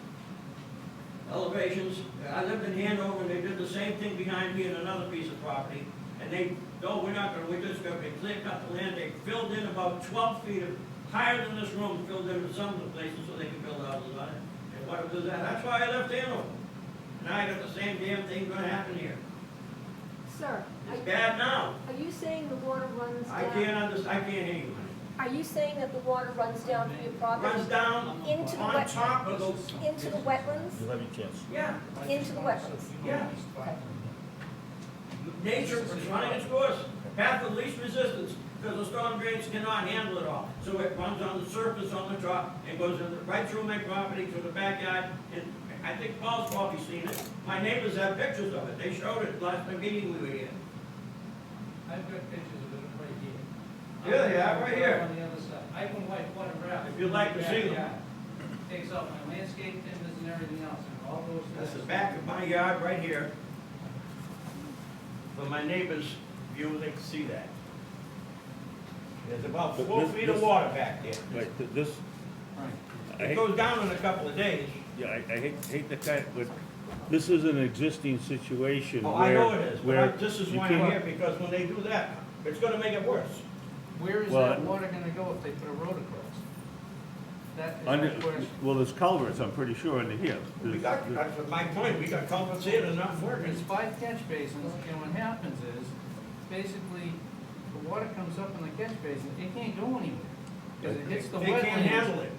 Elevations, I lived in Hanover, and they did the same thing behind me in another piece of property, and they, no, we're just gonna, they cleared cut the land, they filled in about 12 feet of, higher than this room, filled in some of the places so they could build houses on it. And what was that? That's why I left Hanover. Now I got the same damn thing gonna happen here. Sir, It's bad now. are you saying the water runs down? I can't hear you, honey. Are you saying that the water runs down through your property? Runs down Into the on top of those, Into the wetlands? You'll have your chance. yeah, Into the wetlands? yeah. Okay. Nature is running its course, path of least resistance, because the storm drains cannot handle it all. So it runs on the surface on the top and goes right through my property, through the backyard, and I think Paul's probably seen it. My neighbors have pictures of it, they showed it last meeting we were here. I've got pictures of it right here. Yeah, they are, right here. On the other side. I can wipe water out. If you'd like to see them. Takes out my landscape timbers and everything else, and all those. That's the back of my yard right here. From my neighbor's view, they can see that. There's about But 4 this- feet of this- water back there. Right, this, I It hate, goes down in a couple of days. yeah, I hate the kind, but this is an existing situation Oh, where. I know it is, where but this is you why I'm can't- here, because when they do that, it's gonna make it worse. Where is Well, that water gonna go if they put a road across? That is Under, my question. well, there's culverts, I'm pretty sure, under here. We got, that's my point, we got culverts here that are not working. There's 5 catch basins, and what happens is, basically, the water comes up in the catch basin, it can't go anywhere. Because it hits the They wetlands. can't handle it.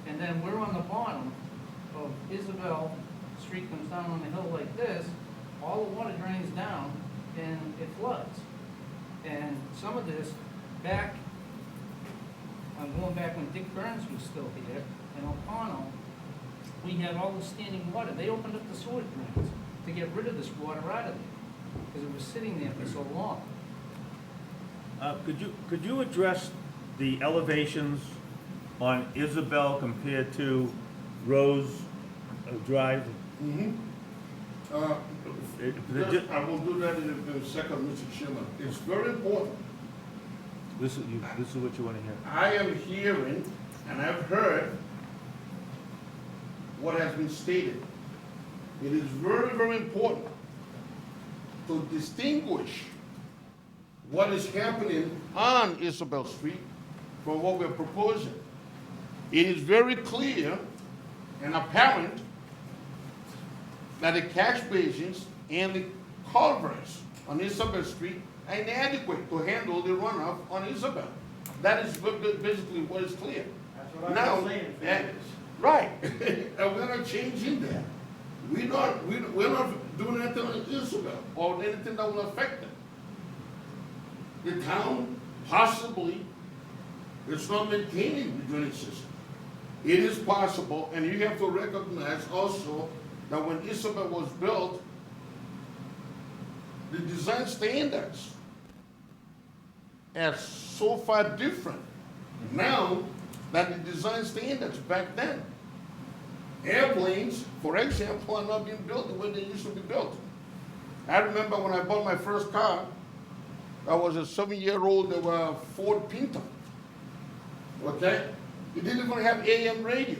And then we're on the bottom of Isabel, street comes down on the hill like this, all the water drains down and it floods. And some of this back, I'm going back when Dick Burns was still here, in O'Connell, we had all the standing water. They opened up the sewer drains to get rid of this water out of there, because it was sitting there for so long. Could you address the elevations on Isabel compared to Rose Drive? Yes, I will do that in a second, Mr. Chairman. It's very important. This is what you wanna hear. I am hearing, and I've heard what has been stated. It is very, very important to distinguish what is happening on Isabel Street from what we're proposing. It is very clear and apparent that the catch basins and the culverts on Isabel Street are inadequate to handle the runoff on Isabel. That is basically what is clear. That's what Now, I'm saying for and- years. Right, and we're not changing that. We're not doing anything on Isabel or anything that will affect them. The town possibly is not maintaining the drainage system. It is possible, and you have to recognize also that when Isabel was built, the design standards are so far different now than the design standards back then. Airplanes, for example, are not being built the way they used to be built. I remember when I bought my first car, I was a 7-year-old Ford Pinto. Okay? It didn't even have AM radio.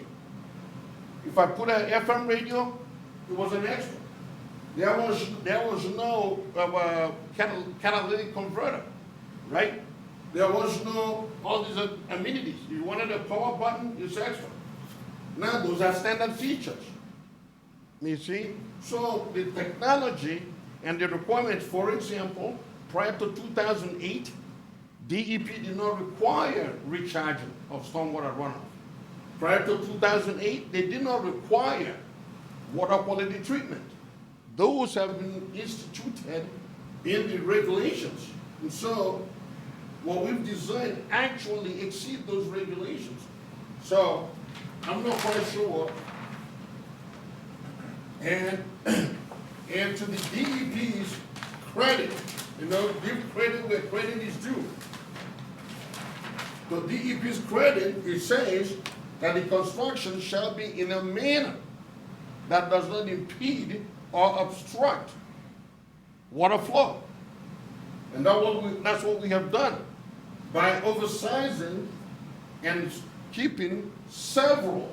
If I put an FM radio, it was an extra. There was no catalytic converter, right? There was no all these amenities. You wanted a power button, it's extra. Now those are standard features. You see? So the technology and the requirements, for example, prior to 2008, DEP did not require recharging of stormwater runoff. Prior to 2008, they did not require water quality treatment. Those have been instituted in the regulations. And so what we've designed actually exceed those regulations. So I'm not quite sure. And to the DEP's credit, give credit where credit is due. The DEP's credit, it says that the construction shall be in a manner that does not impede or obstruct water flow. And that's what we have done by oversizing and keeping several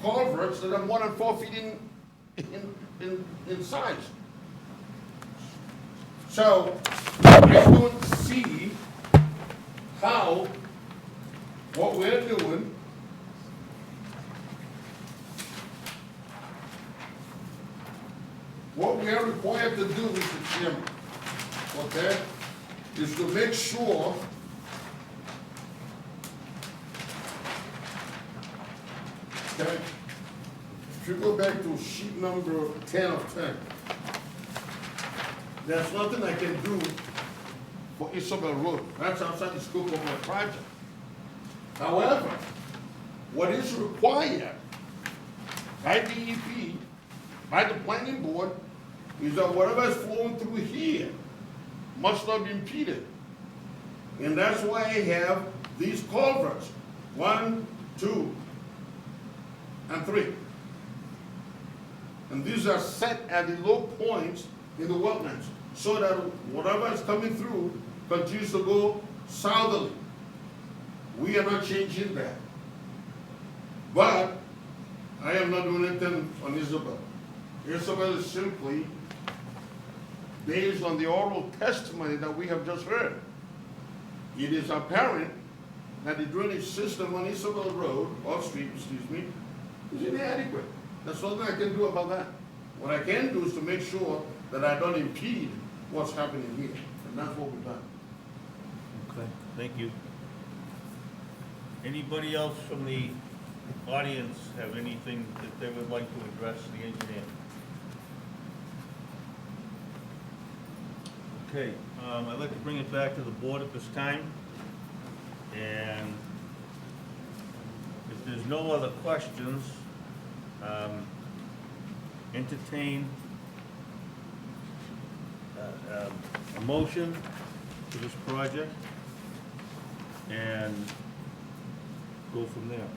culverts that are more than 4 feet in size. So I don't see how what we're doing what we are required to do, Mr. Chairman, okay, is to make sure okay, if you go back to sheet number 10 of 10, there's nothing I can do for Isabel Road. That's outside the scope of my project. However, what is required by DEP, by the planning board, is that whatever is flowing through here must not be impeded. And that's why I have these culverts, 1, 2, and 3. And these are set at the low points in the wetlands, so that whatever is coming through continues to go southerly. We are not changing that. But I am not doing anything on Isabel. Isabel is simply based on the oral testimony that we have just heard. It is apparent that the drainage system on Isabel Road, or street, excuse me, is inadequate. There's nothing I can do about that. What I can do is to make sure that I don't impede what's happening here. And that's what we've done. Okay, thank you. Anybody else from the audience have anything that they would like to address the engineer? Okay, I'd like to bring it back to the board at this time. And if there's no other questions, entertain a motion for this project. and go from there.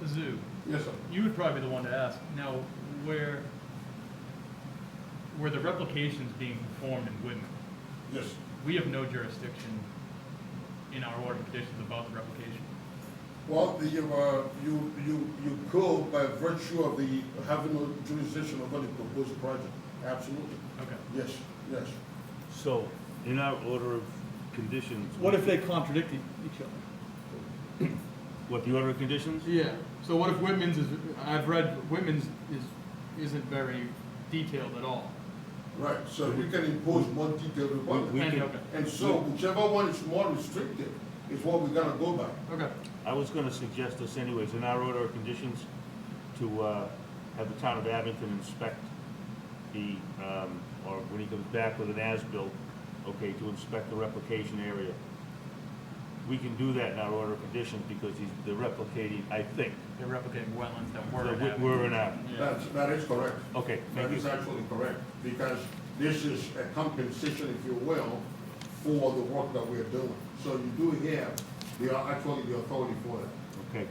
Zoo, Yes, sir. you would probably be the one to ask. Now, where the replications being performed in Whitman, Yes. we have no jurisdiction in our order of conditions about the replication. Well, you go by virtue of the having no jurisdiction over the proposed project. Absolutely. Okay. Yes, yes. So, in our order of conditions. What if they contradict each other? What, the order of conditions? Yeah, so what if Whitman's is, I've read Whitman's isn't very detailed at all. Right, so you can impose more detailed requirements. We And, can- okay, And so whichever one is more restrictive is what we're gonna go by. okay. I was gonna suggest this anyways, in our order of conditions, to have the town of Abington inspect the, or when he comes back with an as-built, okay, to inspect the replication area. We can do that in our order of conditions because they're replicating, I think, They're replicating wetlands that were that inhabited. we're in Abington. Yeah. That is correct. Okay, That thank is you. actually correct, because this is a compensation, if you will, for the work that we're doing. So you do have, they are actually the authority for that. Okay,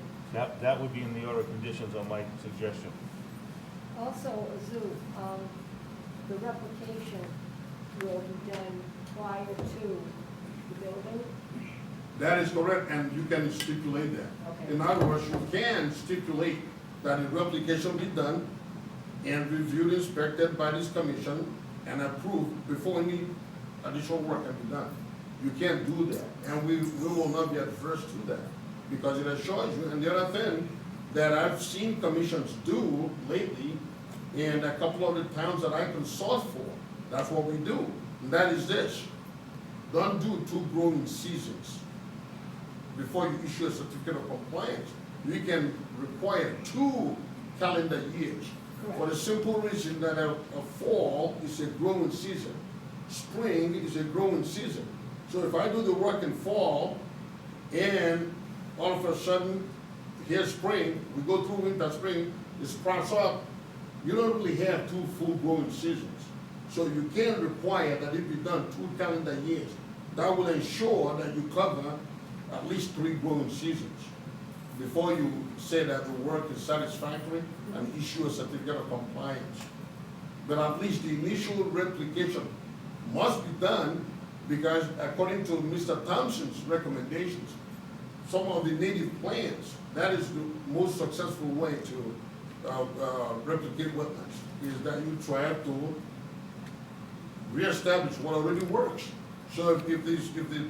that would be in the order of conditions on my suggestion. Also, Zoo, the replication will be done prior to the building. That is correct, and you can stipulate that. Okay. In other words, you can stipulate that a replication be done and reviewed, inspected by this commission and approved before any additional work can be done. You can't do that, and we will not be adverse to that, because it assures you. And the other thing that I've seen commissions do lately, in a couple of the towns that I consult for, that's what we do, and that is this: don't do 2 growing seasons before you issue a certificate of compliance. You can require 2 calendar years, for the simple reason that a fall is a growing season, spring is a growing season. So if I do the work in fall, and all of a sudden, here's spring, we go through winter, spring, it sprouts up, you don't really have 2 full growing seasons. So you can require that it be done 2 calendar years. That will ensure that you cover at least 3 growing seasons before you say that the work is satisfactory and issue a certificate of compliance. But at least the initial replication must be done, because according to Mr. Thompson's recommendations, some of the native plants, that is the most successful way to replicate wetlands, is that you try to reestablish what already works. So if the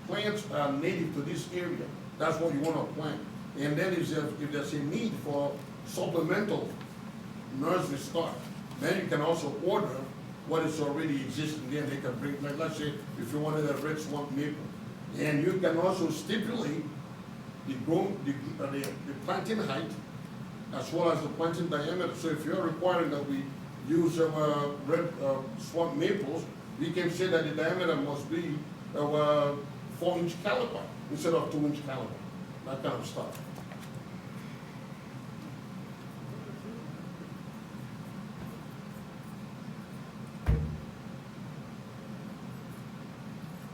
plants are native to this area, that's what you want to plant. And then if there's a need for supplemental nursery stock, then you can also order what is already existing there. They can bring, like, let's say, if you wanted a red swamp maple. And you can also stipulate the planting height as well as the planting diameter. So if you're requiring that we use red swamp maples, we can say that the diameter must be 4-inch caliper instead of 2-inch caliper, that kind of stuff.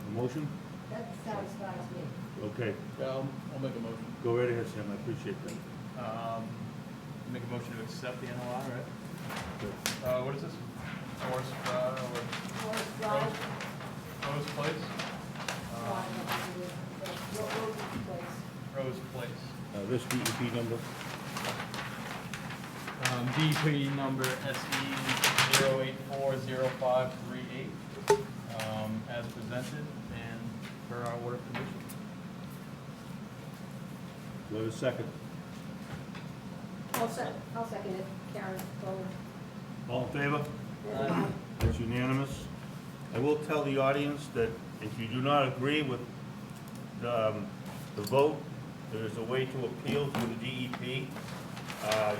A motion? That satisfies me. Okay, Yeah, I'll make a motion. go right ahead, Sam, I appreciate that. Make a motion to accept the NOI, right? Good. What is this? Forest, or Forest Drive, Rose Place? what road is the place? Rose Place. This DEP number, DP number SE 0840538. as presented and per our order of conditions. Do I have a second? I'll second it, Karen, forward. All in favor? That's unanimous. I will tell the audience that if you do not agree with the vote, there is a way to appeal through the DEP. You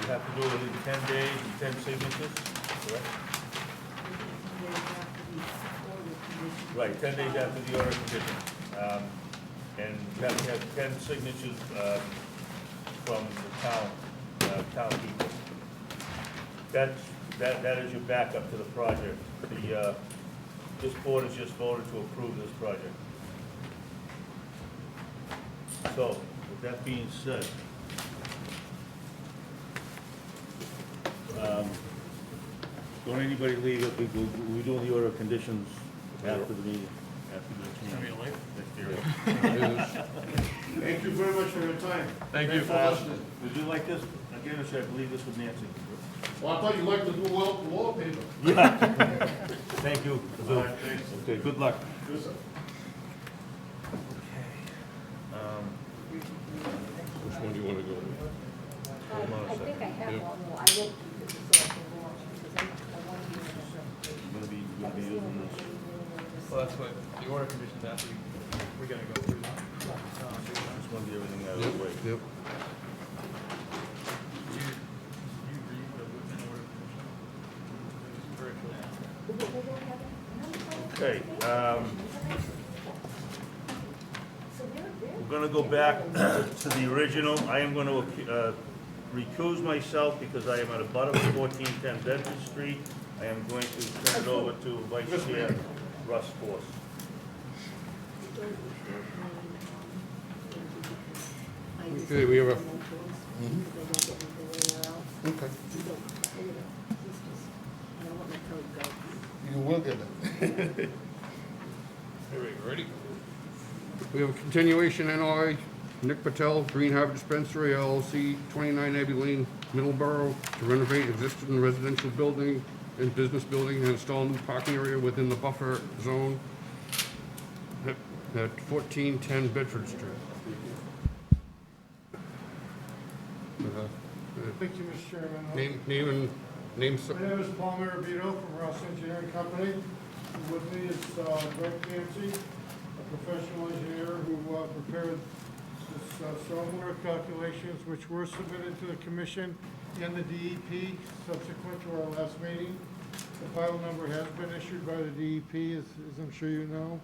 have to do it within 10 days and 10 signatures, correct? Right, 10 days after the order of condition. And you have to have 10 signatures from the town people. That is your backup to the project. This board has just voted to approve this project. So, with that being said, don't anybody leave it, we're doing the order of conditions after the meeting, after the Gonna be meeting. late? Next year. Thank you very much for your time. Thank you. Thanks for listening. Would you like this? Again, or should I leave this with Nancy? Well, I thought you liked to do wallpaper. Yeah. Thank you. All right, thanks. Okay, good luck. Yes, sir. Which one do you want to go with? Hold on a I think I have second. one more, I will keep this so I can launch, because I want to be in the. You're gonna be using this. Well, that's what, the order of conditions after, we're gonna go through that. Just want to get everything out of the way. Yep. Do you read the written order of conditions? Very clear. Okay, So they're. we're gonna go back to the original. I am gonna recuse myself because I am at a butter of 1410 Bedford Street. I am going to turn it over to Vice Chair Russ Force. Okay, we have a- Okay. Okay. I don't want my code go. You will get it. Ready? We have a continuation NOI, Nick Patel, Green Harbor Dispensary LLC, 29 Abbey Lane, Middleborough, to renovate existing residential building and business building and install new parking area within the buffer zone at 1410 Bedford Street. Thank you, Mr. Chairman. Name, My name is Paul Marabito from Ross Engineering Company. With me is Greg Clancy, a professional engineer who prepared this stormwater calculations, which were submitted to the commission and the DEP subsequent to our last meeting. The file number has been issued by the DEP, as I'm sure you know.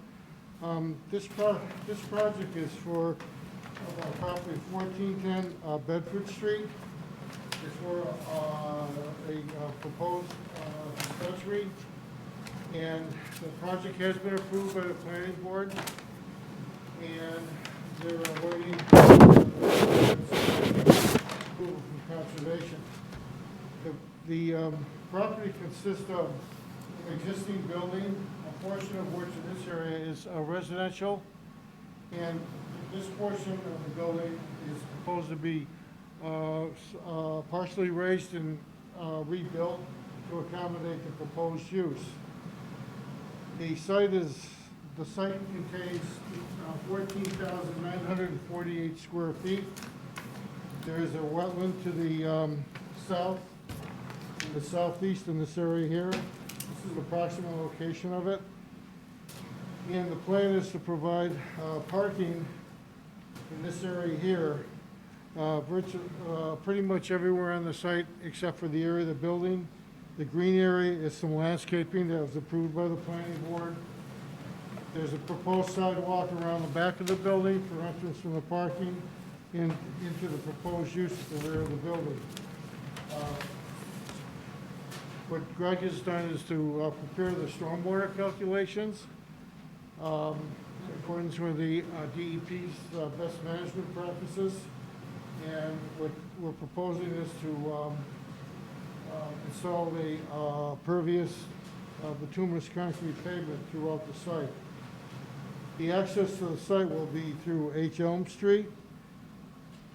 This project is for property 1410 Bedford Street. It's for a proposed dispensary, and the project has been approved by the planning board, and they're awaiting approval from conservation. The property consists of an existing building, a portion of which in this area is residential, and this portion of the building is proposed to be partially raised and rebuilt to accommodate the proposed use. The site contains 14,948 square feet. There is a wetland to the south, in the southeast in this area here. This is the approximate location of it. And the plan is to provide parking in this area here, pretty much everywhere on the site except for the area of the building. The green area is some landscaping that was approved by the planning board. There's a proposed sidewalk around the back of the building for entrance from the parking into the proposed use at the rear of the building. What Greg has done is to prepare the stormwater calculations in accordance with the DEP's best management practices. And what we're proposing is to install a pervious bituminous concrete pavement throughout the site. The access to the site will be through H. Elm Street,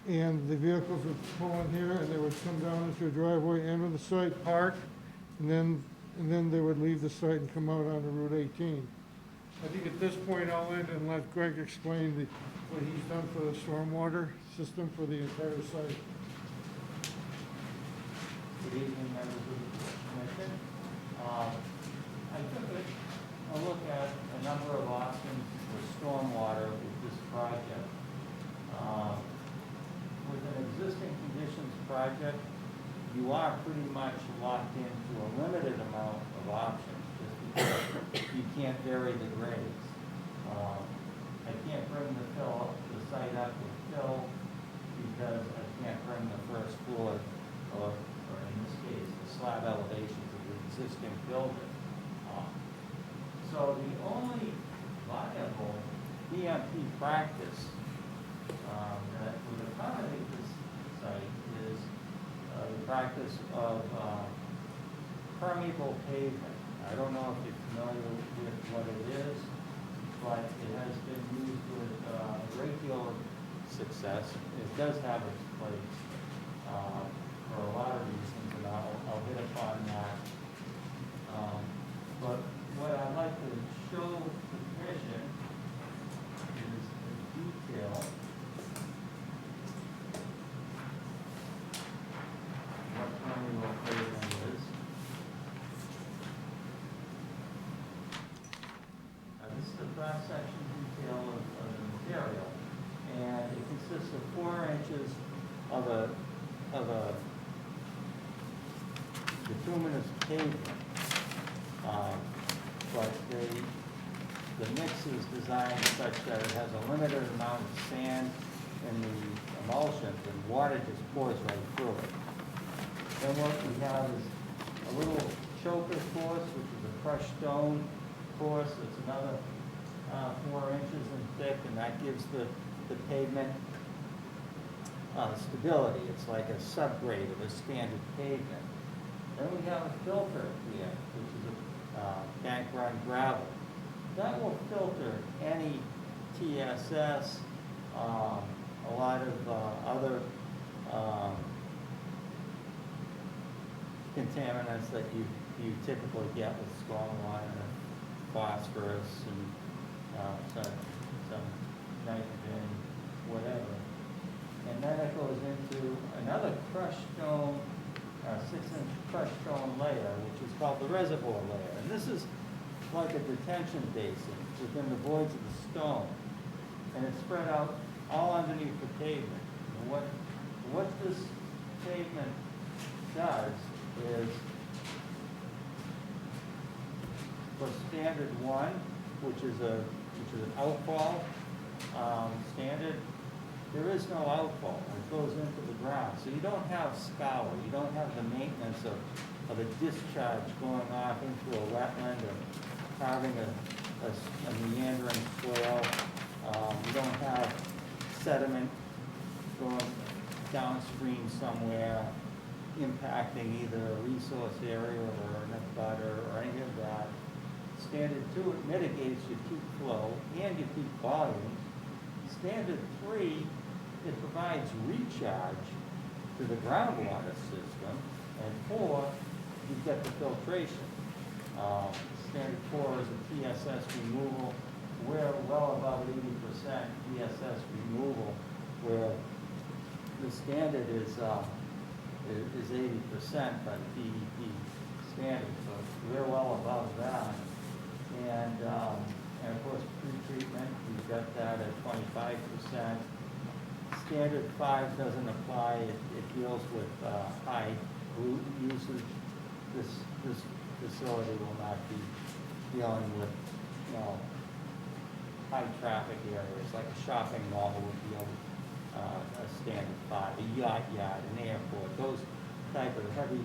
and the vehicles would pull in here, and they would come down into a driveway, enter the site, park, and then they would leave the site and come out onto Route 18. I think at this point, I'll end and let Greg explain what he's done for the stormwater system for the entire site. Good evening, members of the commission. I took a look at a number of options for stormwater with this project. With an existing conditions project, you are pretty much locked into a limited amount of options, just because you can't vary the grades. I can't bring the site up with fill, because I can't bring the first floor, or in this case, the slab elevations of the existing building. So the only viable EMP practice that would accommodate this site is the practice of permeable pavement. I don't know if you're familiar with what it is, but it has been used with a great deal of success. It does have its place for a lot of reasons, and I'll hit upon that. But what I'd like to show the commission is the detail. What permeable pavement is. This is the cross-section detail of the material, and it consists of 4 inches of a bituminous pavement. But the mix is designed such that it has a limited amount of sand in the emulsions, and water just pours right through it. Then what we have is a little choker course, which is a crushed stone course. It's another 4 inches in thick, and that gives the pavement stability. It's like a subgrade of a standard pavement. Then we have a filter here, which is a bank run gravel. That will filter any TSS, a lot of other contaminants that you typically get with stormwater, phosphorus and some nitrogen, whatever. And then it goes into another crushed stone, 6-inch crushed stone layer, which is called the reservoir layer. And this is like a detention basin within the voids of the stone. And it's spread out all underneath the pavement. And what this pavement does is, for standard 1, which is an outfall standard, there is no outfall. It goes into the ground. So you don't have scour. You don't have the maintenance of a discharge going off into a wetland or carving a meandering swale. You don't have sediment going downstream somewhere, impacting either a resource area or an abutter or any of that. Standard 2, it mitigates your peak flow and your peak volumes. Standard 3, it provides recharge to the groundwater system. And 4, you've got the filtration. Standard 4 is a TSS removal. We're well above 80% TSS removal, where the standard is 80%, but DEP standard, so we're well above that. And of course, pre-treatment, we've got that at 25%. Standard 5 doesn't apply. It deals with high root usage. This facility will not be dealing with, high traffic areas, like a shopping mall would deal with a standard 5, a yacht yard, an airport, those type of heavy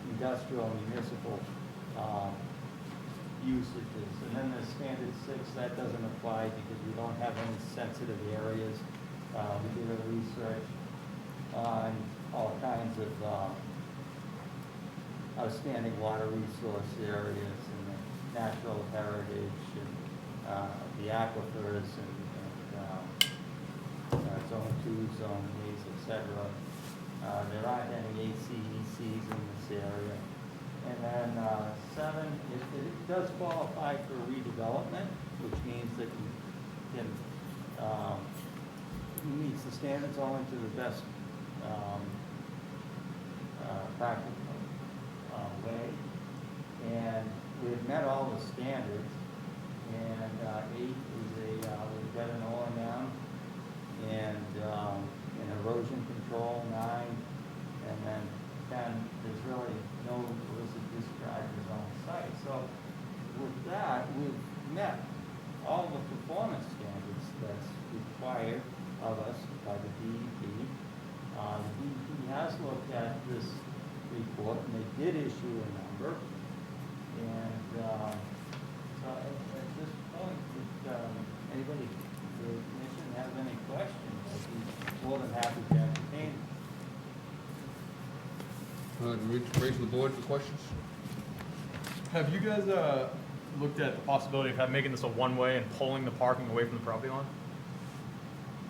industrial, municipal usages. And then the standard 6, that doesn't apply because we don't have any sensitive areas. We did a research on all kinds of outstanding water resource areas and the natural heritage and the aquifers and zone 2, zone 8, etc. There aren't any ACECs in this area. And then, 7, it does qualify for redevelopment, which means that you can, meets the standards only to the best, practical, way. And we've met all the standards. And, 8 is we've got an O&M and, an erosion control, 9. And then 10, there's really no illicit discharges on site. So with that, we've met all the performance standards that's required of us by the DEP. The DEP has looked at this report, and they did issue a number. And so at this point, if anybody, the commission has any questions, I'd be more than happy to entertain. Raise the board for questions? Have you guys looked at the possibility of making this a one-way and pulling the parking away from the property line?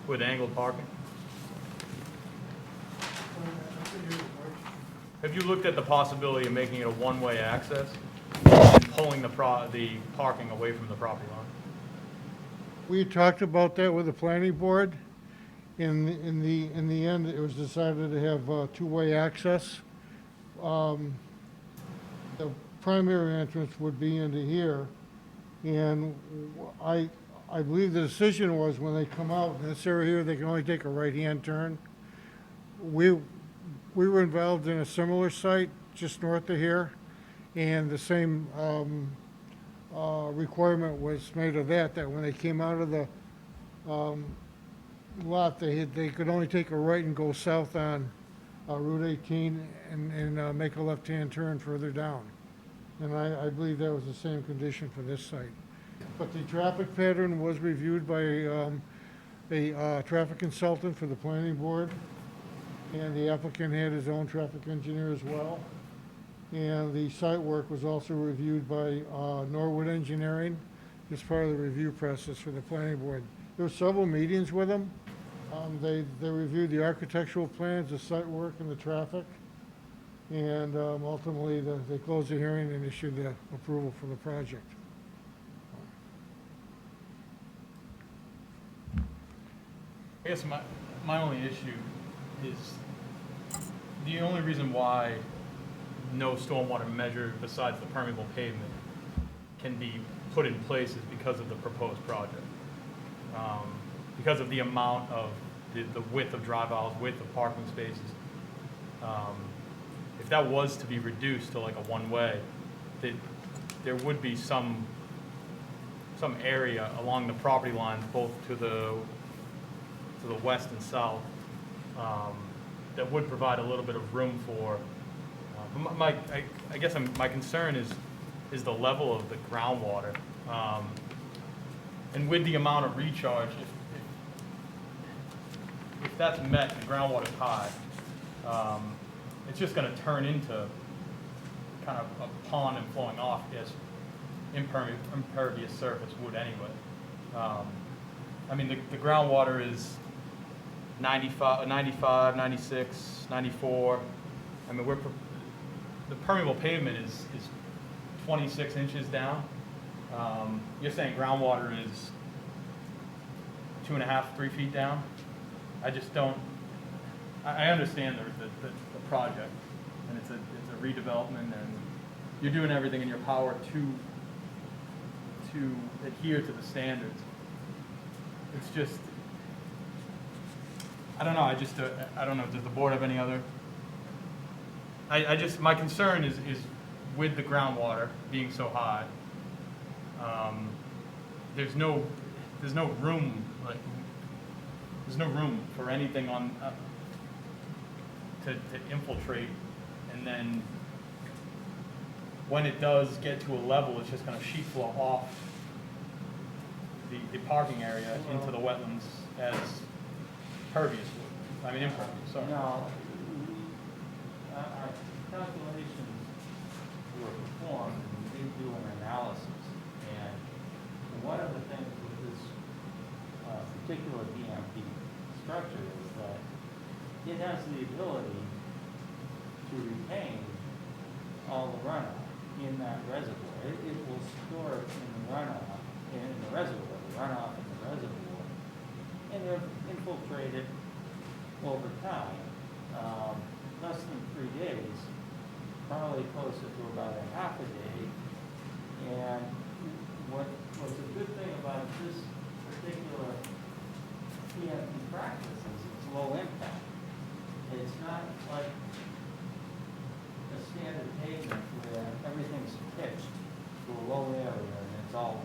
With angled parking? Have you looked at the possibility of making it a one-way access and pulling the parking away from the property line? We talked about that with the planning board. In the end, it was decided to have two-way access. The primary entrance would be into here, and I believe the decision was when they come out in this area here, they can only take a right-hand turn. We were involved in a similar site just north of here, and the same requirement was made of that when they came out of the lot, they could only take a right and go south on Route 18 and make a left-hand turn further down. And I believe that was the same condition for this site. But the traffic pattern was reviewed by a traffic consultant for the planning board, and the applicant had his own traffic engineer as well. And the site work was also reviewed by Norwood Engineering as part of the review process for the planning board. There were several meetings with them. They reviewed the architectural plans, the site work, and the traffic. And ultimately, they closed the hearing and issued the approval for the project. I guess my only issue is the only reason why no stormwater measure besides the permeable pavement can be put in place is because of the proposed project. Because of the amount of the width of drive aisles, width of parking spaces. If that was to be reduced to like a one-way, there would be some area along the property lines, both to the west and south, that would provide a little bit of room for. I guess my concern is the level of the groundwater, and with the amount of recharge, if that's met and groundwater's high, it's just going to turn into kind of a pond and flowing off as impervious surface would anyway. I mean, the groundwater is 95, 96, 94. I mean, the permeable pavement is 26 inches down. You're saying groundwater is 2.5, 3 feet down? I just don't. I understand the project, and it's a redevelopment, and you're doing everything in your power to adhere to the standards. It's just, I don't know. I don't know. Does the board have any other? My concern is with the groundwater being so high. There's no room, like, there's no room for anything on to infiltrate, and then when it does get to a level, it's just going to sheet flow off the parking area into the wetlands as impervious. Sorry. No, our calculations were performed, and we did do an analysis. And one of the things with this particular BMP structure is that it has the ability to retain all the runoff in that reservoir. It will store it in the runoff, in the reservoir, the runoff in the reservoir, and it'll infiltrate it over time. Less than 3 days, probably closer to about a half a day. And what's a good thing about this particular PFD practice is it's low impact. It's not like a standard pavement where everything's pitched to a low area and it's all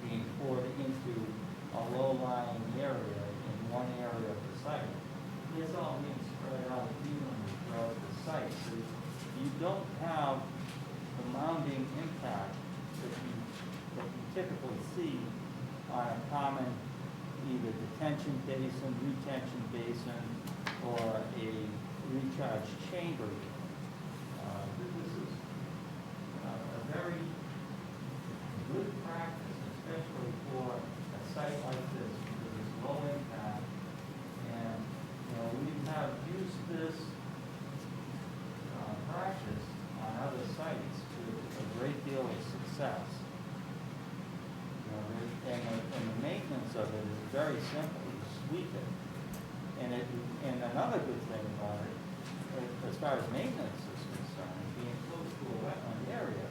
being poured into a low-lying area in one area of the site. It's all being spread out evenly throughout the site. So you don't have the mounding impact that you typically see on a common either detention basin, retention basin, or a recharge chamber. This is a very good practice, especially for a site like this, because it's low impact. And, we have used this practice on other sites with a great deal of success. And the maintenance of it is very simple. You sweep it. And another good thing about it, as far as maintenance is concerned, being close to a wetland area,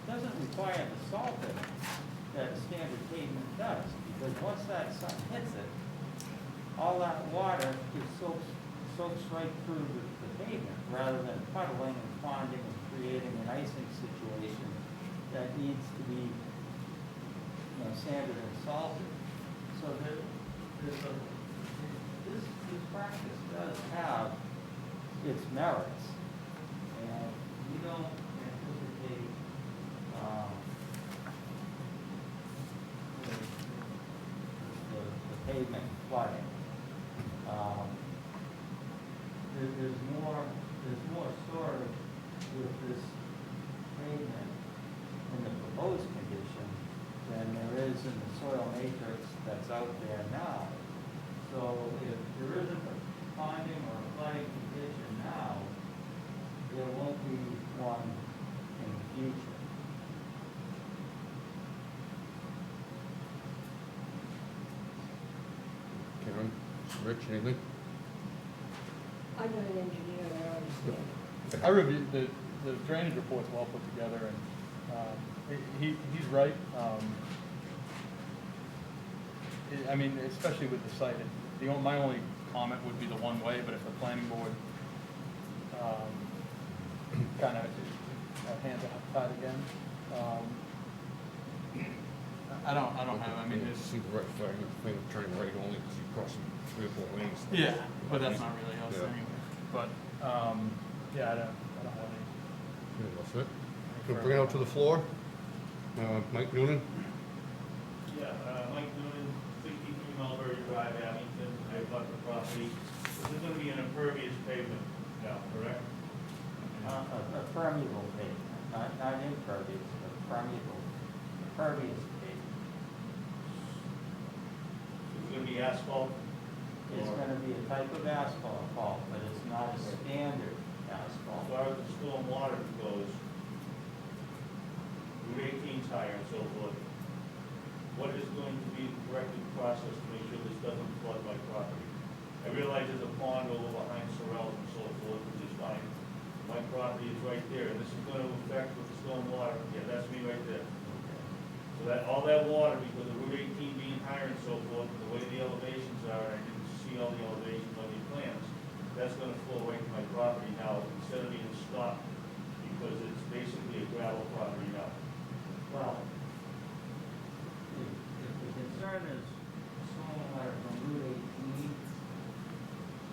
doesn't require the salting that standard pavement does, because once that sun hits it, all that water just soaks right through the pavement, rather than puddling and ponding and creating an icing situation that needs to be sanded and salted. So this practice does have its merits, and we don't anticipate the pavement flooding. There's more storage with this pavement in the proposed condition than there is in the soil matrix that's out there now. So if there isn't a ponding or a flooding condition now, there won't be one in the future. Karen, Rich, anything? I'm not an engineer, and I don't understand. I reviewed, the drainage report's well put together, and he's right. I mean, especially with the site, my only comment would be the one way, but if the planning board kind of hands are tied again, I don't have, I mean, See the right flag, thing of turning right only because you're crossing 3 or 4 lanes. yeah, but that's not really us Yeah. anyway. But, yeah, I don't have any. Yeah, that's it. So bring it out to the floor. Mike Noonan? Yeah, Mike Noonan, 63 Mulberry Drive, Abington. I bought the property. This is gonna be an impervious pavement now, correct? A permeable pavement, not impervious, but permeable, pervious pavement. It's gonna be asphalt? It's Or- gonna be a type of asphalt, but it's not a standard asphalt. As far as the storm water goes, Route 18's higher and so forth. What is going to be the corrective process to make sure this doesn't flood my property? I realize there's a pond over behind Sorrells and so forth, which is fine. My property is right there, and this is gonna affect with the storm water. Yeah, that's me right there. So that, all that water, because of Route 18 being higher and so forth, and the way the elevations are, and I didn't see all the elevations on your plans, that's gonna flow right to my property now, instead of being stopped, because it's basically a gravel property now. Well, if the concern is stormwater from Route 18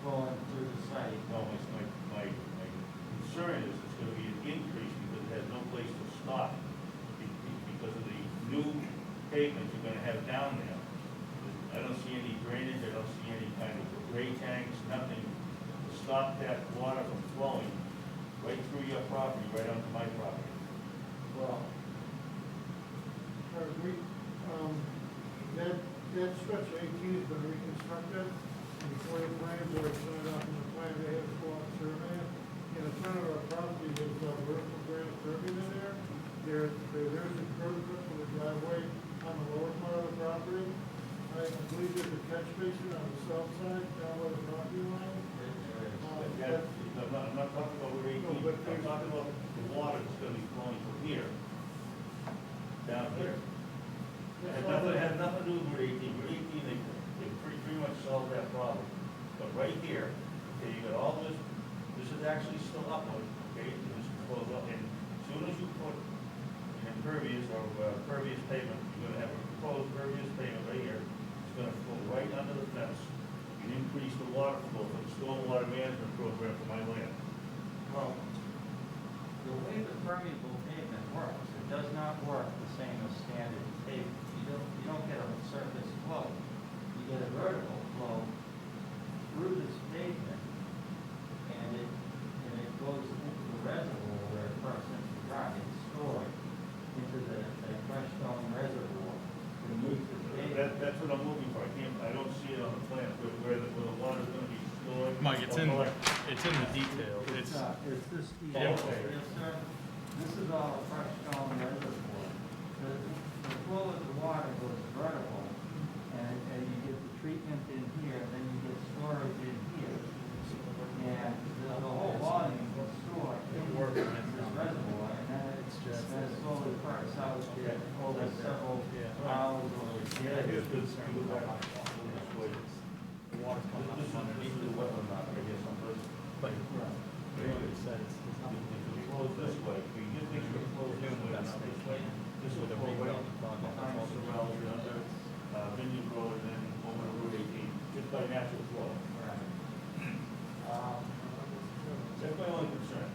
flowing through the site, No, my concern is it's gonna be an increase because it has no place to stop because of the new pavement you're gonna have down there. I don't see any drainage, I don't see any kind of gray tanks, nothing to stop that water from flowing right through your property, right onto my property. well, That stretch of 18 has been reconstructed, and before the plans are signed off on the plan, they have to go out and survey it. And the front of our property is vertical here, okay, you got all this is actually still upland, okay, and this is closed up, and as soon as you put an impervious or pervious pavement, you're gonna have a proposed pervious pavement right here, it's gonna flow right under the fence and increase the water flow for the stormwater management program for my land. Well, the way the permeable pavement works, it does not work the same as standard pavement. You don't get a surface flow. You get a vertical flow through this pavement, and it goes into the reservoir where it first hits the ground. It's stored into the fresh stone reservoir beneath the pavement. That's what I'm looking for, I don't see it on the plan, where the water's gonna be stored. Mike, it's or in collected. the detail. It's this Yeah. detail. Yes, sir. This is all a fresh stone reservoir. The flow of the water goes vertical, and you get the treatment in here, then you get storage in here. And the whole volume gets stored in this reservoir, and then it slowly works out over several hours or Yeah, days. here's this, you go back this way. The water's coming up This is underneath the the wetland map, I guess, on this. But If it flows this way, if you just make sure it flows this way, not this way, this will flow right behind Sorrel, under Vineyard Road, and then over to Route 18, just by natural flow. That's my only concern.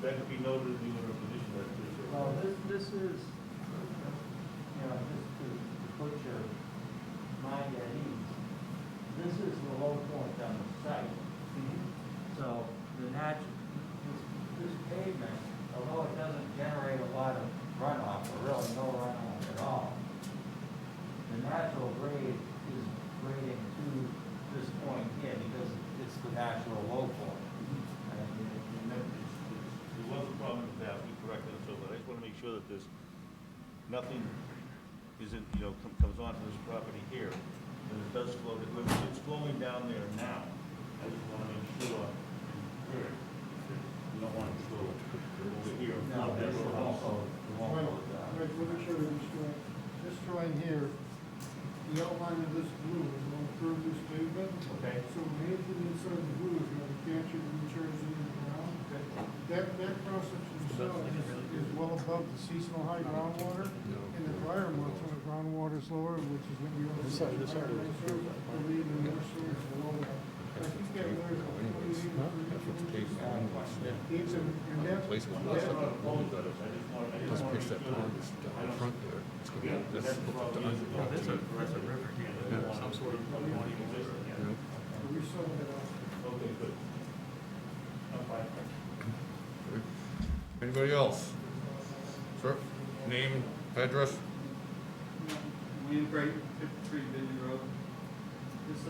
That could be noted in the order of condition that it's. Well, this is, you know, just to put your mind at ease, this is the low point on the site. So this pavement, although it doesn't generate a lot of runoff, or really no runoff at all, the natural grade is grading to this point here because it's the natural low point. There was a problem with that, we corrected it, so, but I just wanna make sure that there's, nothing isn't, comes onto this property here, and it does flow, it's flowing down there now. I just wanna make sure, you don't want it to go over here. and No, flow this that will road. also, it won't Right, go down. right, let me show you this drawing. This drawing here, the outline of this blue is going through this pavement. Okay. So anything inside the blue is going to be captured and recharged into the ground. That cross section itself is well above the seasonal high groundwater. In the drier months, when the groundwater is lower, which is going to be over the higher rainfall, will be even more storage below that. I think that there's a 28 inches. And that, Plus pitch that pond is down front there. It's gonna be, that's the underground. There's a river here, some sort of. we saw that out. Okay, good. I'm fine. Anybody else? Sir, name, address? William Gray, 53 Vineyard Road. This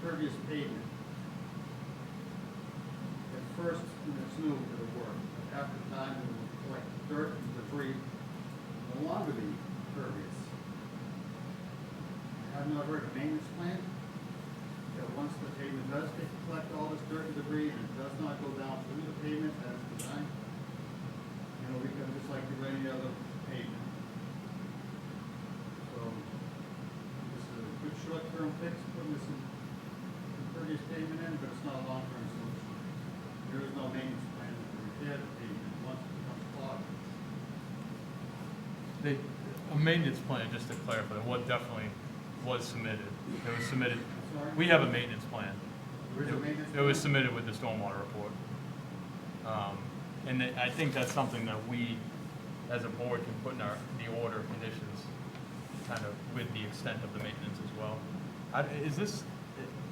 pervious pavement, at first, when it's new, it'll work. But after time, it will collect dirt and debris, no longer be pervious. I have not heard a maintenance plan that once the pavement does collect all this dirt and debris and it does not go down through the pavement as designed, it'll become just like any other pavement. So, this is a good short-term fix, putting this in impervious pavement in, but it's not a long-term solution. There is no maintenance plan to repair the pavement once it becomes clogged. A maintenance plan, just to clarify, what definitely was submitted. It was submitted, Sorry? we have a maintenance plan. There is a maintenance It was plan? submitted with the stormwater report. And I think that's something that we, as a board, can put in the order of conditions, kind of with the extent of the maintenance as well. Is this,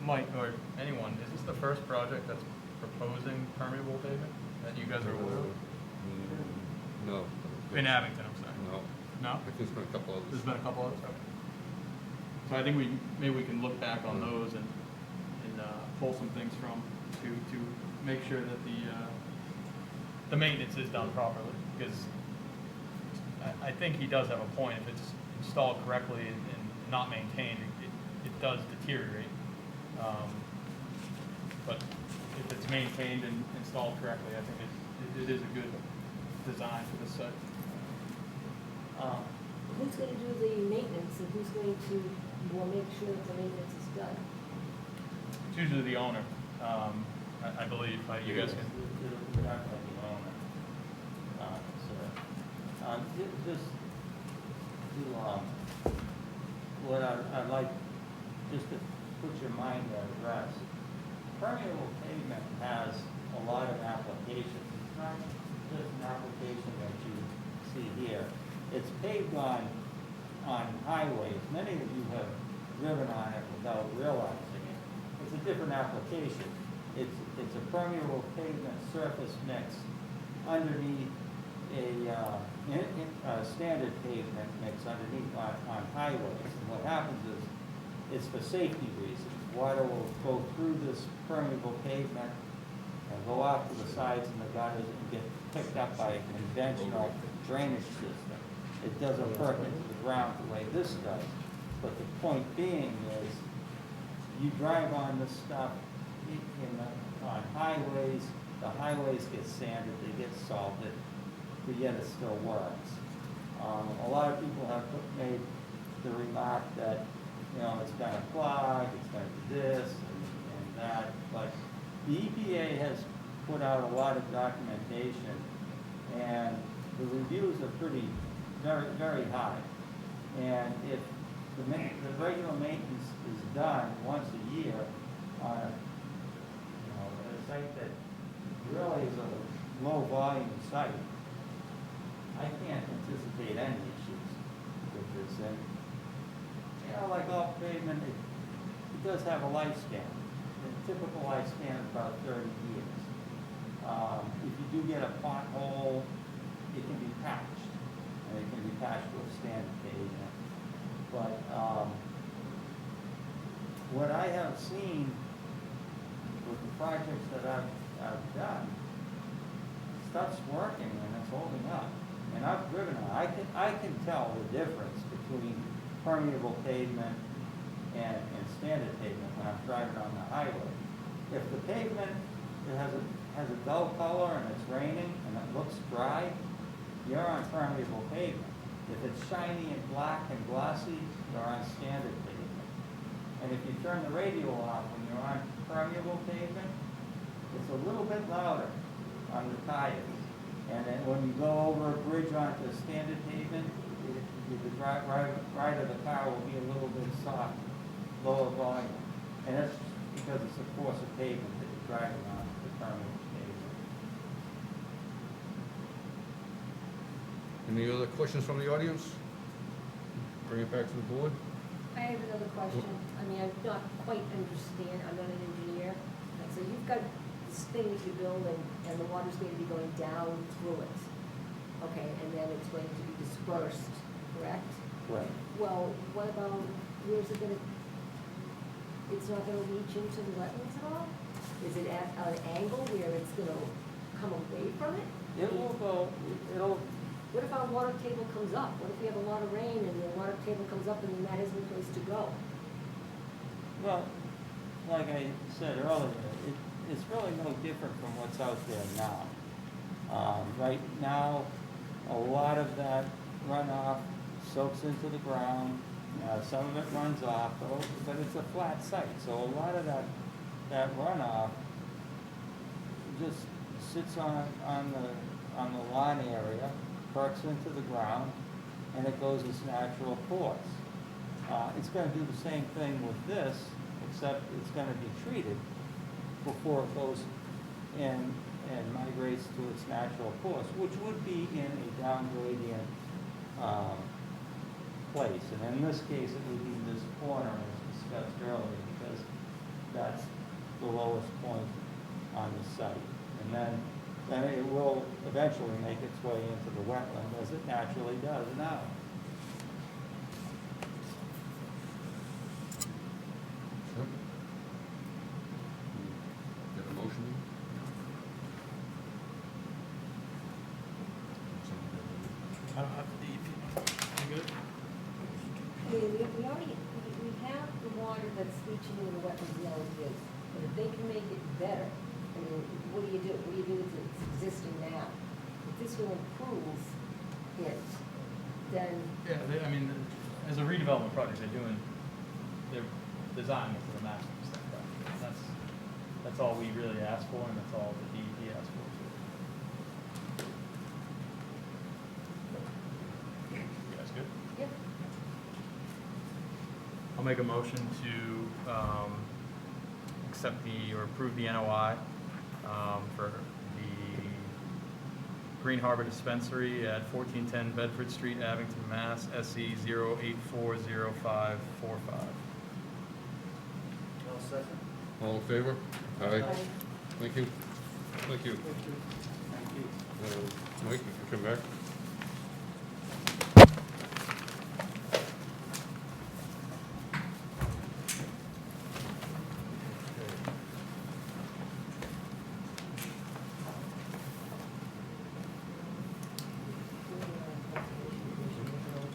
Mike, or anyone, is this the first project that's proposing permeable pavement that you guys are aware of? No. In Abington, I'm saying. No. No? I think there's been a couple others. There's been a couple others, okay. So I think maybe we can look back on those and pull some things from, to make sure that the maintenance is done properly, because I think he does have a point. If it's installed correctly and not maintained, it does deteriorate. But if it's maintained and installed correctly, I think it is a good design for the site. Who's going to do the maintenance and who's going to, will make sure that the maintenance is done? It's usually the owner, I believe, you guys can. It'll be done by the owner. Just to, what I'd like, just to put your mind at rest, permeable pavement has a lot of applications. It's not just an application that you see here. It's paved on highways. Many of you have driven on it without realizing it. It's a different application. It's a permeable pavement surface mix underneath a standard pavement mix underneath on highways. And what happens is, it's for safety reasons. Water will go through this permeable pavement and go off to the sides and the gutters and get picked up by a conventional drainage system. It doesn't perk into the ground the way this does. But the point being is, you drive on this stuff on highways, the highways get sanded, they get salted, but yet it still works. A lot of people have made the remark that, it's gonna clog, it's gonna do this and that, but the EPA has put out a lot of documentation, and the reviews are very, very high. And if the regular maintenance is done once a year on a site that really is a low volume site, I can't anticipate any issues with this. And like all pavement, it does have a lifespan. The typical lifespan is about 30 years. If you do get a pothole, it can be patched, and it can be patched with standard pavement. But what I have seen with the projects that I've done, stuff's working and it's holding up. And I've driven on. I can tell the difference between permeable pavement and standard pavement when I'm driving on the highway. If the pavement has a dull color and it's raining and it looks dry, you're on permeable pavement. If it's shiny and black and glossy, you're on standard pavement. And if you turn the radio off when you're on permeable pavement, it's a little bit louder on the tires. And then when you go over a bridge onto standard pavement, the ride of the car will be a little bit soft, lower volume. And that's because it's a course of pavement that you're driving on, the permeable pavement. Any other questions from the audience? Bring it back to the board. I have another question. I mean, I don't quite understand, I'm not an engineer. Like, so you've got this thing that you're building, and the water's going to be going down through it. Okay, and then it's going to be dispersed, correct? Right. Well, what about, where's it gonna, it's not gonna reach into the wetlands at all? Is it at an angle where it's gonna come away from it? It will go, What if our water table comes up? What if we have a lot of rain and the water table comes up and then that has no place to go? well, like I said earlier, it's really no different from what's out there now. Right now, a lot of that runoff soaks into the ground, some of it runs off, but it's a flat site, so a lot of that runoff just sits on the lawn area, perks into the ground, and it goes its natural course. It's gonna do the same thing with this, except it's gonna be treated before it goes and migrates to its natural course, which would be in a down gradient place. And in this case, it would be this corner as discussed earlier, because that's the lowest point on the site. And then it will eventually make its way into the wetland as it naturally does now. Sure. Get a motion? I don't have the DEP. You good? We already, we have the water that's leaching into the wetlands now as it is, but if they can make it better, I mean, what do you do? What do you do with it's existing now? If this will improve it, then, Yeah, I mean, as a redevelopment project, they're designing it to the maximum extent. That's That's all we really asked for, and that's all the DEP asked for, too. You guys good? Yep. I'll make a motion to accept or approve the NOI for the Green Harbor Dispensary at 1410 Bedford Street, Abington, Mass. SE 0840545. I'll second. All in favor? Aye. Thank you. Thank you. Thank you. Mike, you can come back.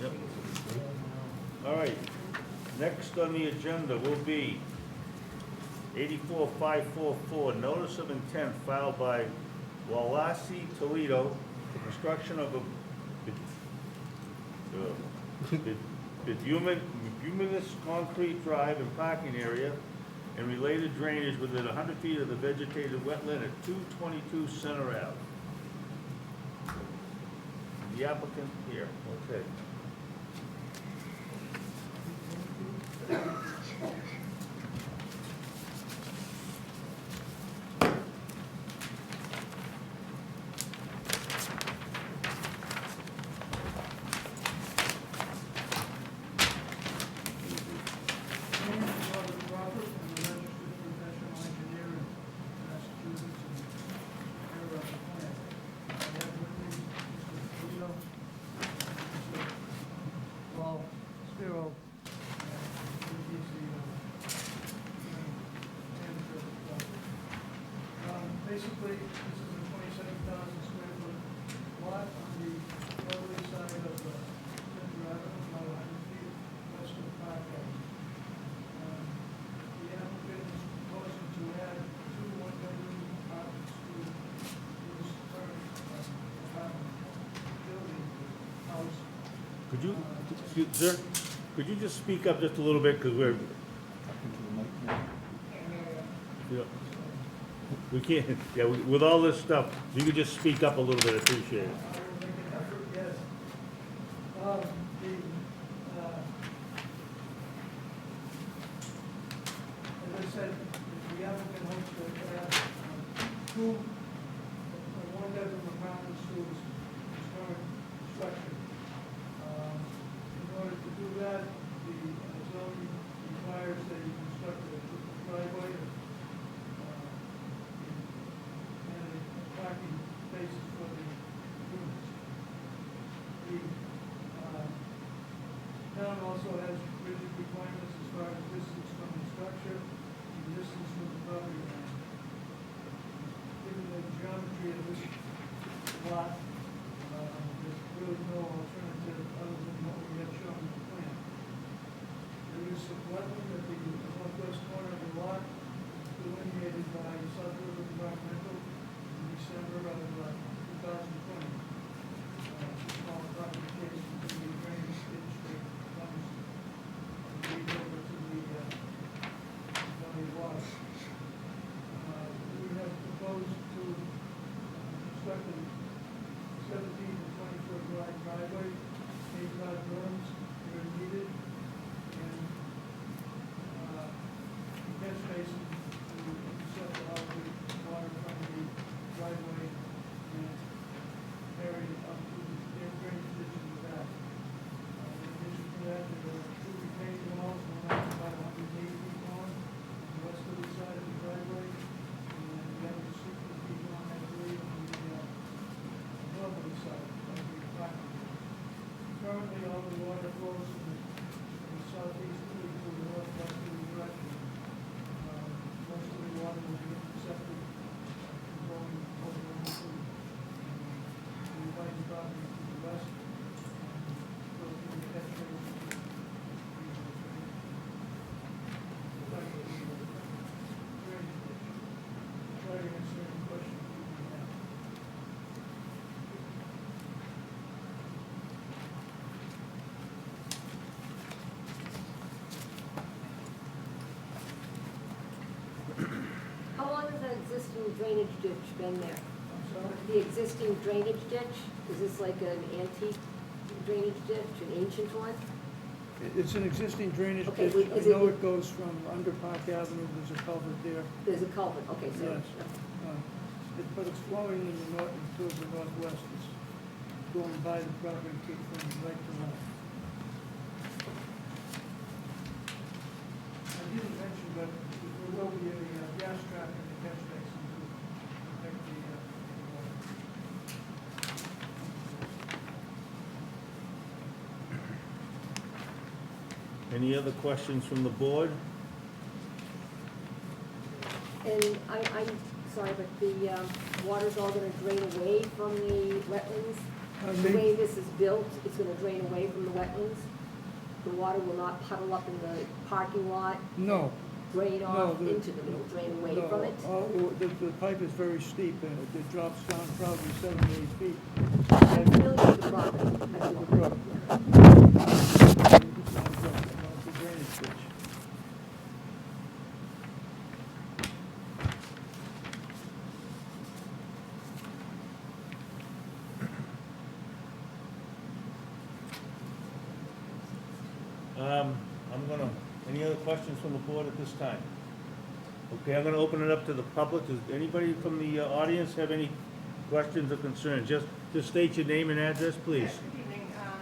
Yep. All right, next on the agenda will be 84544, notice of intent filed by Walasi Toledo for construction of a bituminous concrete drive and parking area and related drainage within 100 feet of the vegetated wetland at 222 Center Ave. The applicant here, okay. My name is Robert Crawford. I'm a registered professional engineer in Massachusetts and here on the plan. I have with me Mr. Polito, Mr. Paul Spiro, and he's the manager of the property. Basically, this is a 27,000 square foot lot on the northerly side of Center Avenue, about 100 feet west of Park Avenue. The applicant is proposing to add 2 one-bedroom apartments to his current apartment building, house. Could you, sir, could you just speak up just a little bit, because we're, yeah, we can't, yeah, with all this stuff, you could just speak up a little bit, appreciate it. I will make an effort, yes. As I said, the applicant hopes to add 2 one-bedroom apartments to his current structure. In order to do that, the zoning requires that you construct a driveway and parking spaces for the units. The town also has rigid requirements as far as distance from the structure and distance from the property line. Given the geometry of this lot, drainage ditch been there? The existing drainage ditch, is this like an antique drainage ditch, an ancient one? It's an existing drainage Okay, ditch. is I know it- it goes from under Park Avenue, there's a culvert there. There's a culvert, okay, so. Yes. But it's flowing in the north, towards the northwest. It's going by the property from right to left. I didn't mention, but there will be a gas trap in the catch basin to protect the water. Any other questions from the board? And I'm sorry, but the water's all gonna drain away from the wetlands? Pardon The me? way this is built, it's gonna drain away from the wetlands? The water will not puddle up in the parking lot, No. drain off the- into them, it'll drain away no, from it? The pipe is very steep, and it drops down probably 7 to 8 feet. I'm familiar with the property. I do. The drainage ditch. Any other questions from the board at this time? Okay, I'm gonna open it up to the public. Does anybody from the audience have any questions or concerns? Just state your name and address, please. Good evening, Pam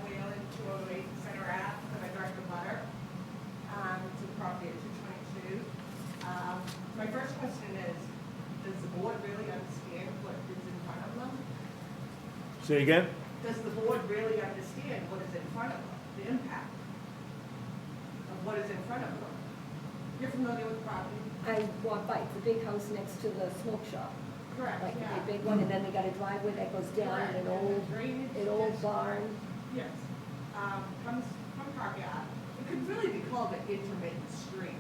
Whalen, 208 Center Ave, I'm a direct butter to the property at 222. My first question is, does the board really understand what is in front of them? Say again? Does the board really understand what is in front of them, the impact of what is in front of them? You're familiar with the property? I walk by, it's a big house next to the smoke shop. Correct, Like yeah. a big one, and then they got a driveway that goes down Correct, in and the an drainage old ditch- barn. Yes, comes from Park Ave. It could really be called an intermittent stream.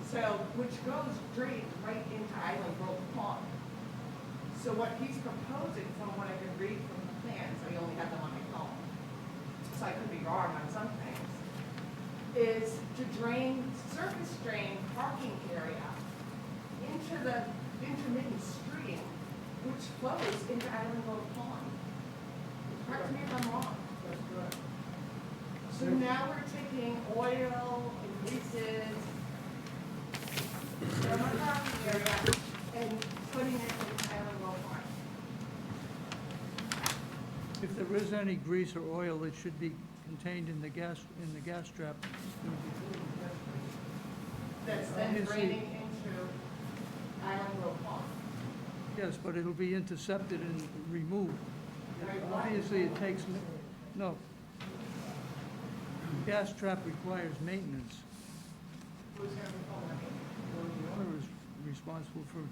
So, which goes drains right into Island Grove Pond. So what he's proposing, from what I can read from the plans, I only have them on my phone, so I could be wrong on some things, is to surface drain parking area into the intermittent stream, which flows into Island Grove Pond. Correct me if I'm wrong. That's correct. So now we're taking oil and greases from our parking area and putting it in Island Grove Pond. If there is any grease or oil, it should be contained in the gas trap. That's then Obviously- draining into Island Grove Pond. Yes, but it'll be intercepted and removed. Right, why? Obviously, it takes, no. Gas trap requires maintenance. Who's gonna be pulling it? The owner is responsible for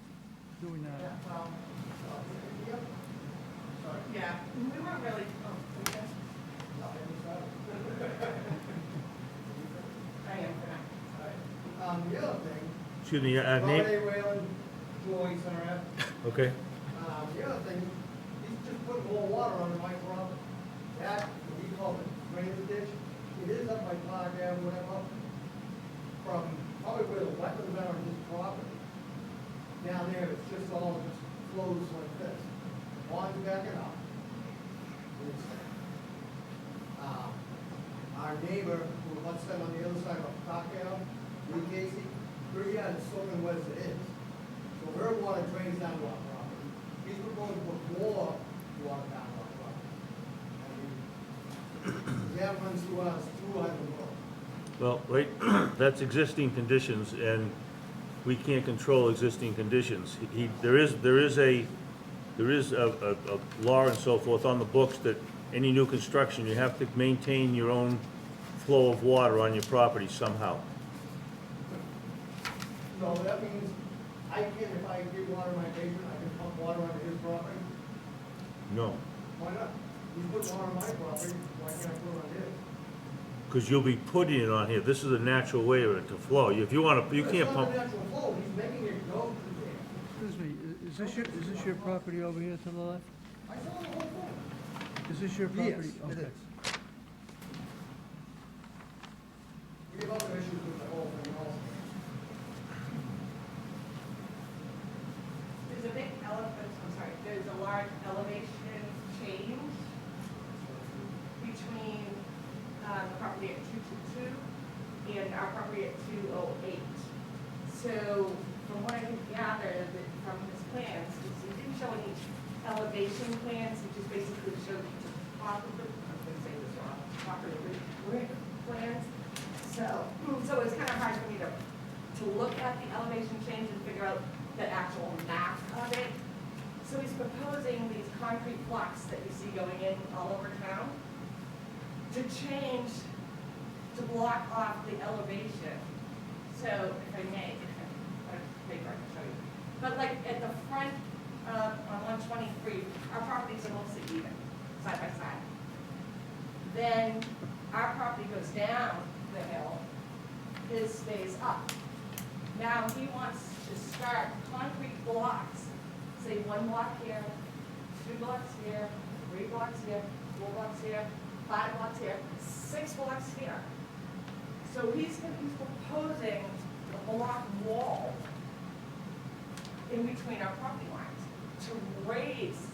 doing Yeah, that. well, yeah, we weren't really, okay. I am for now. The other thing, Excuse me, Robert name? A. Whalen, 208 Center Ave. Okay. The other thing, he's just putting more water on my property. That, we call it drainage ditch, it is up by Park Ave, whatever, from probably where the wetlands are on his property. Down there, it's just all just flows like this. The pond's backing up. It's, our neighbor, who wants them on the other side of Park Ave, Lee Casey, her yard is soaking wet as it is. So her water drains down to our property. He's proposing to put more water down to our property. I mean, that runs through us, through Island Road. Well, right, that's existing conditions, and we can't control existing conditions. There is a law and so forth on the books that any new construction, you have to maintain your own flow of water on your property somehow. So that means I can, if I get water in my basement, I can pump water onto his property? No, Why not? He's putting water on my property, why can't I put it on his? because you'll be putting it on here. This is a natural way of it to flow. If you want to, you can't pump. It's not a natural flow, he's making it go through there. Excuse me, is this your property over here to the left? I saw the whole thing. Is this your property? Yes, it Okay. is. We have other issues with the whole thing also. there's a large elevation change between the property at 222 and our property at 208. So from what I can gather that from his plans, he didn't show any elevation plans, he just basically showed the topography, I'm gonna say this wrong, topography plans. So it's kind of hard for me to look at the elevation change and figure out the actual map of it. So he's proposing these concrete blocks that you see going in all over town to change, to block off the elevation. So if I may, I have paper I can show you. But like at the front, on 123, our properties are mostly even, side by side. Then our property goes down the hill, his stays up. Now he wants to start concrete blocks, say 1 block here, 2 blocks here, 3 blocks here, 4 blocks here, 5 blocks here, 6 blocks here. So he's proposing a block wall in between our property lines to raise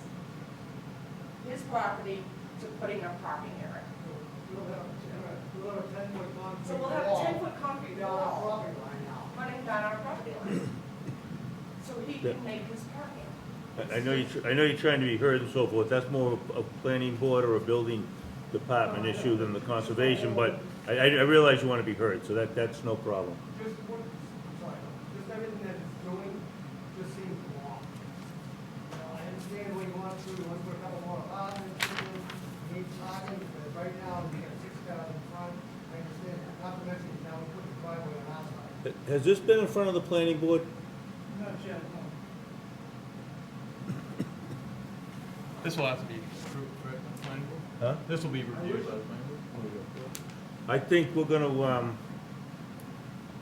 his property to putting a parking area. We'll have a 10-foot concrete So we'll have a wall 10-foot concrete down our wall property line now. running down our property line. So he can make his parking. I know you're trying to be heard and so forth, that's more a planning board or a building department issue than the conservation, but I realize you want to be heard, so that's no problem. Just everything that it's doing just seems wrong. You know, I understand what you want to do, you want to put a couple more apartments in, need parking, but right now, we got 6 cars in front, I understand that. Not to mention, now we put the driveway on our side. Has this been in front of the planning board? Not yet, no. This will have to be approved, right, by the planning board? Huh? This will be reviewed by the planning board? I think we're gonna,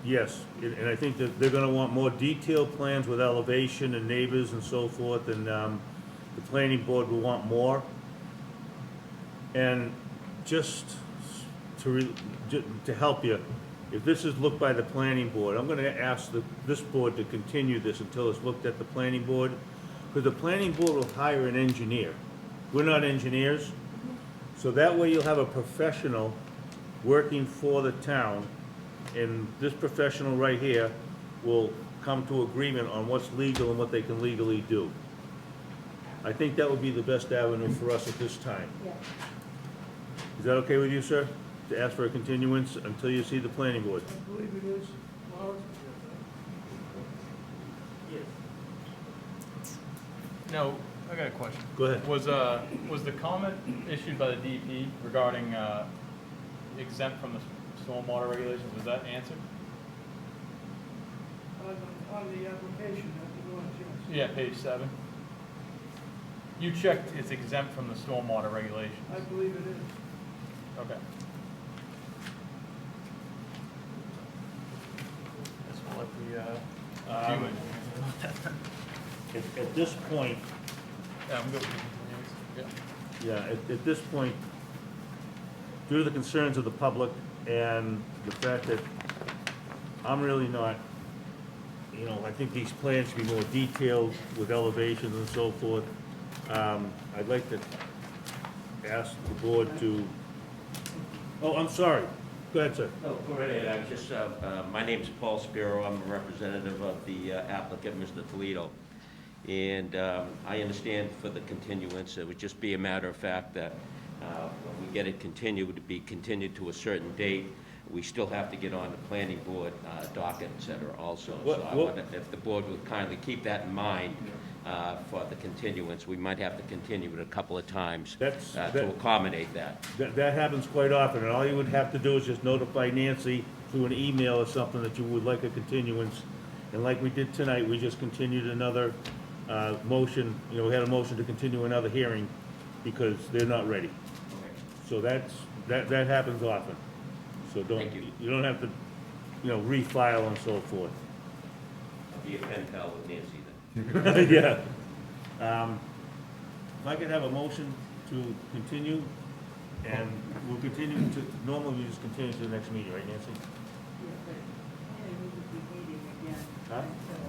yes, and I think that they're gonna want more detailed plans with elevation and neighbors and so forth, and, the planning board will want more. And just to help you, if this is looked by the planning board, I'm gonna ask this board to continue this until it's looked at the planning board, because the planning board will hire an engineer. We're not engineers, so that way you'll have a professional working for the town, and this professional right here will come to agreement on what's legal and what they can legally do. I think that would be the best avenue for us at this time. Yeah. Is that okay with you, sir? To ask for a continuance until you see the planning board? I believe it is. Lawrence? No, I got a question. Go ahead. Was the comment issued by the DEP regarding exempt from the stormwater regulations, was that answered? On the application, that the one, yes. Yeah, page 7. You checked it's exempt from the stormwater regulations. I believe it is. Okay. That's what the review engineer. At this point, Yeah, I'm good with the continuance. Yeah. at this point, due to the concerns of the public and the fact that I'm really not, I think these plans should be more detailed with elevations and so forth. I'd like to ask the board to, oh, I'm sorry. Go ahead, sir. No, go right ahead. I was just, my name's Paul Spiro. I'm a representative of the applicant, Mr. Toledo. And I understand for the continuance, it would just be a matter of fact that when we get it continued, to be continued to a certain date, we still have to get on the planning board docket, et cetera, also. So I wonder if the board would kindly keep that in mind for the continuance. We might have to continue it a couple of times to accommodate that. That happens quite often, and all you would have to do is just notify Nancy through an email or something that you would like a continuance. And like we did tonight, we just continued another motion, we had a motion to continue another hearing because they're not ready. So that happens often. So Thank you. you don't have to, refile and so forth. I'll be a pen pal with Nancy then. Yeah. If I could have a motion to continue, and we'll continue to, normally we just continue to the next meeting, right, Nancy? They need to be meeting again Huh? until,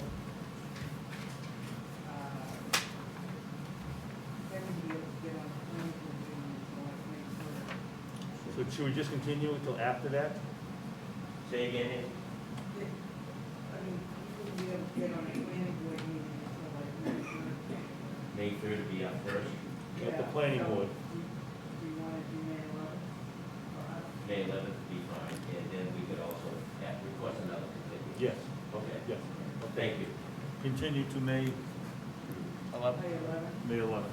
But should we just continue until after that? Say again, Andy? I mean, we have to get on a planning board meeting, so like, May 3rd to be up first, At the planning board. we want to do May 11th. May 11th to be fine, and then we could also request another continuance. Yes. Okay. Yes. Thank you. Continue to May 11? May 11th.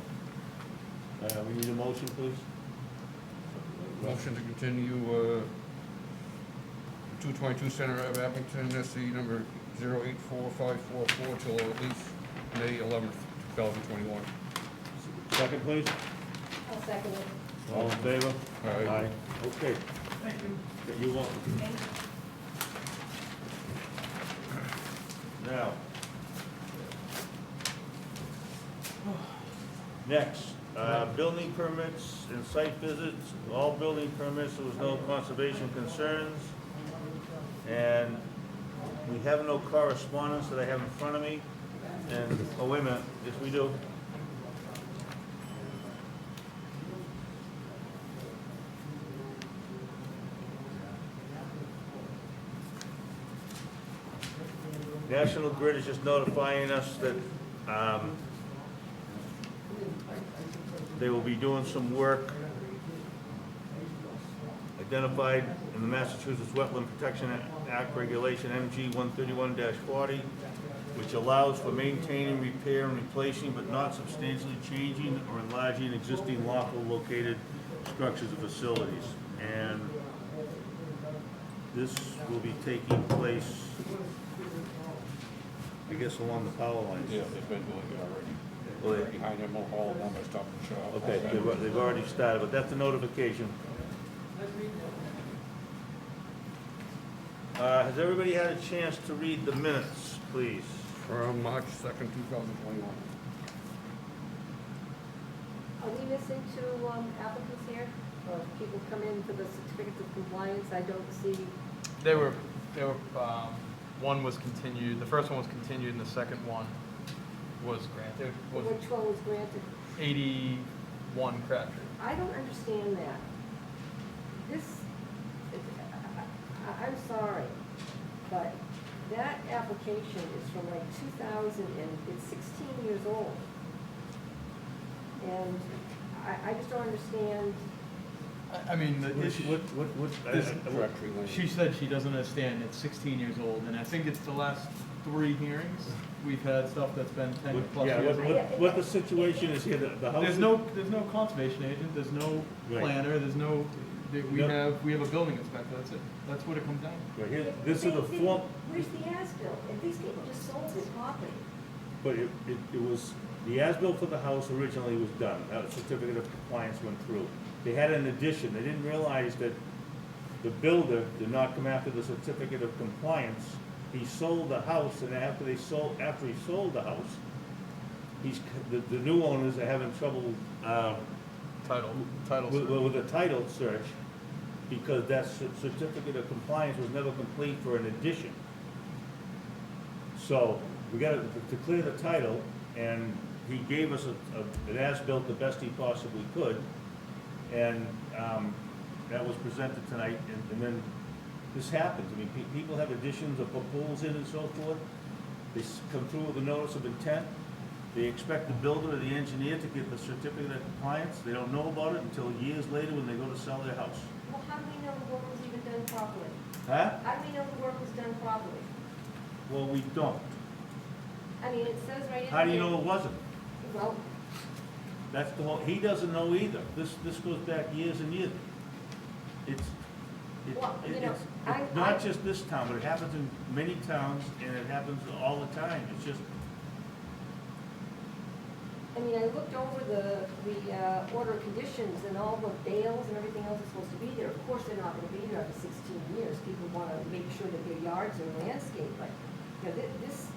May 11th. We need a motion, please? Motion to continue, 222 Center Ave, Abington, SC number 084544 till at least May 11th, 2021. Second, please? I'll second it. All in favor? Aye. Okay. Thank you. You're welcome. Now, next, building permits and site visits, all building permits, there was no conservation concerns. And we have no correspondence that I have in front of me. And, oh, wait a minute, yes, we do. National Grid is just notifying us that they will be doing some work identified in the Massachusetts Wetland Protection Act Regulation MG 131-40, which allows for maintaining, repair, and replacing, but not substantially changing or enlarging existing lawful located structures or facilities. And this will be taking place, I guess, along the power lines. Yeah, they've been doing it already. Well, they- Behind them, all along the Stop and Shop. Okay, they've already started, but that's a notification. Has everybody had a chance to read the minutes, please? From March 2nd, 2021. Are we missing two applicants here? Or if people come in for the certificate of compliance, I don't see, They were, one was continued, the first one was continued, and the second one was granted, was which one was granted? 81 Crabtree. I don't understand that. This, I'm sorry, but that application is from like 2000 and it's 16 years old. And I just don't understand. I mean, the issue, she This- said she doesn't understand, it's 16 years old, and I think it's the last 3 hearings, we've had stuff that's been 10 plus Yeah, years old. what the situation is here, the house. There's no conservation agent, there's no Right. planner, there's no, we No. have a building inspector, that's it. That's what it comes down to. Right here, this is the form, Where's the as-built? If these people just sold this property. but it was, the as-built for the house originally was done, that certificate of compliance went through. They had an addition, they didn't realize that the builder did not come after the certificate of compliance. He sold the house, and after he sold the house, the new owners are having trouble, Title. with the title search, because that certificate of compliance was never complete for an addition. So, we got to clear the title, and he gave us an as-built the best he possibly could, and that was presented tonight, and then this happens. I mean, people have additions or put pools in and so forth. They come through with a notice of intent. They expect the builder or the engineer to get the certificate of compliance. They don't know about it until years later when they go to sell their house. Well, how do we know the work was even done properly? Huh? How do we know the work was done properly? Well, we don't. I mean, it says right in How do you there- know it wasn't? Well, That's the whole, he doesn't know either. This goes back years and years. Well, you know, It's I- not just this town, but it happens in many towns, and it happens all the time. It's just, I mean, I looked over the order of conditions and all the bales and everything else is supposed to be there. Of course, they're not gonna be there after 16 years. People wanna make sure that their yards are landscaped, but, you know, this,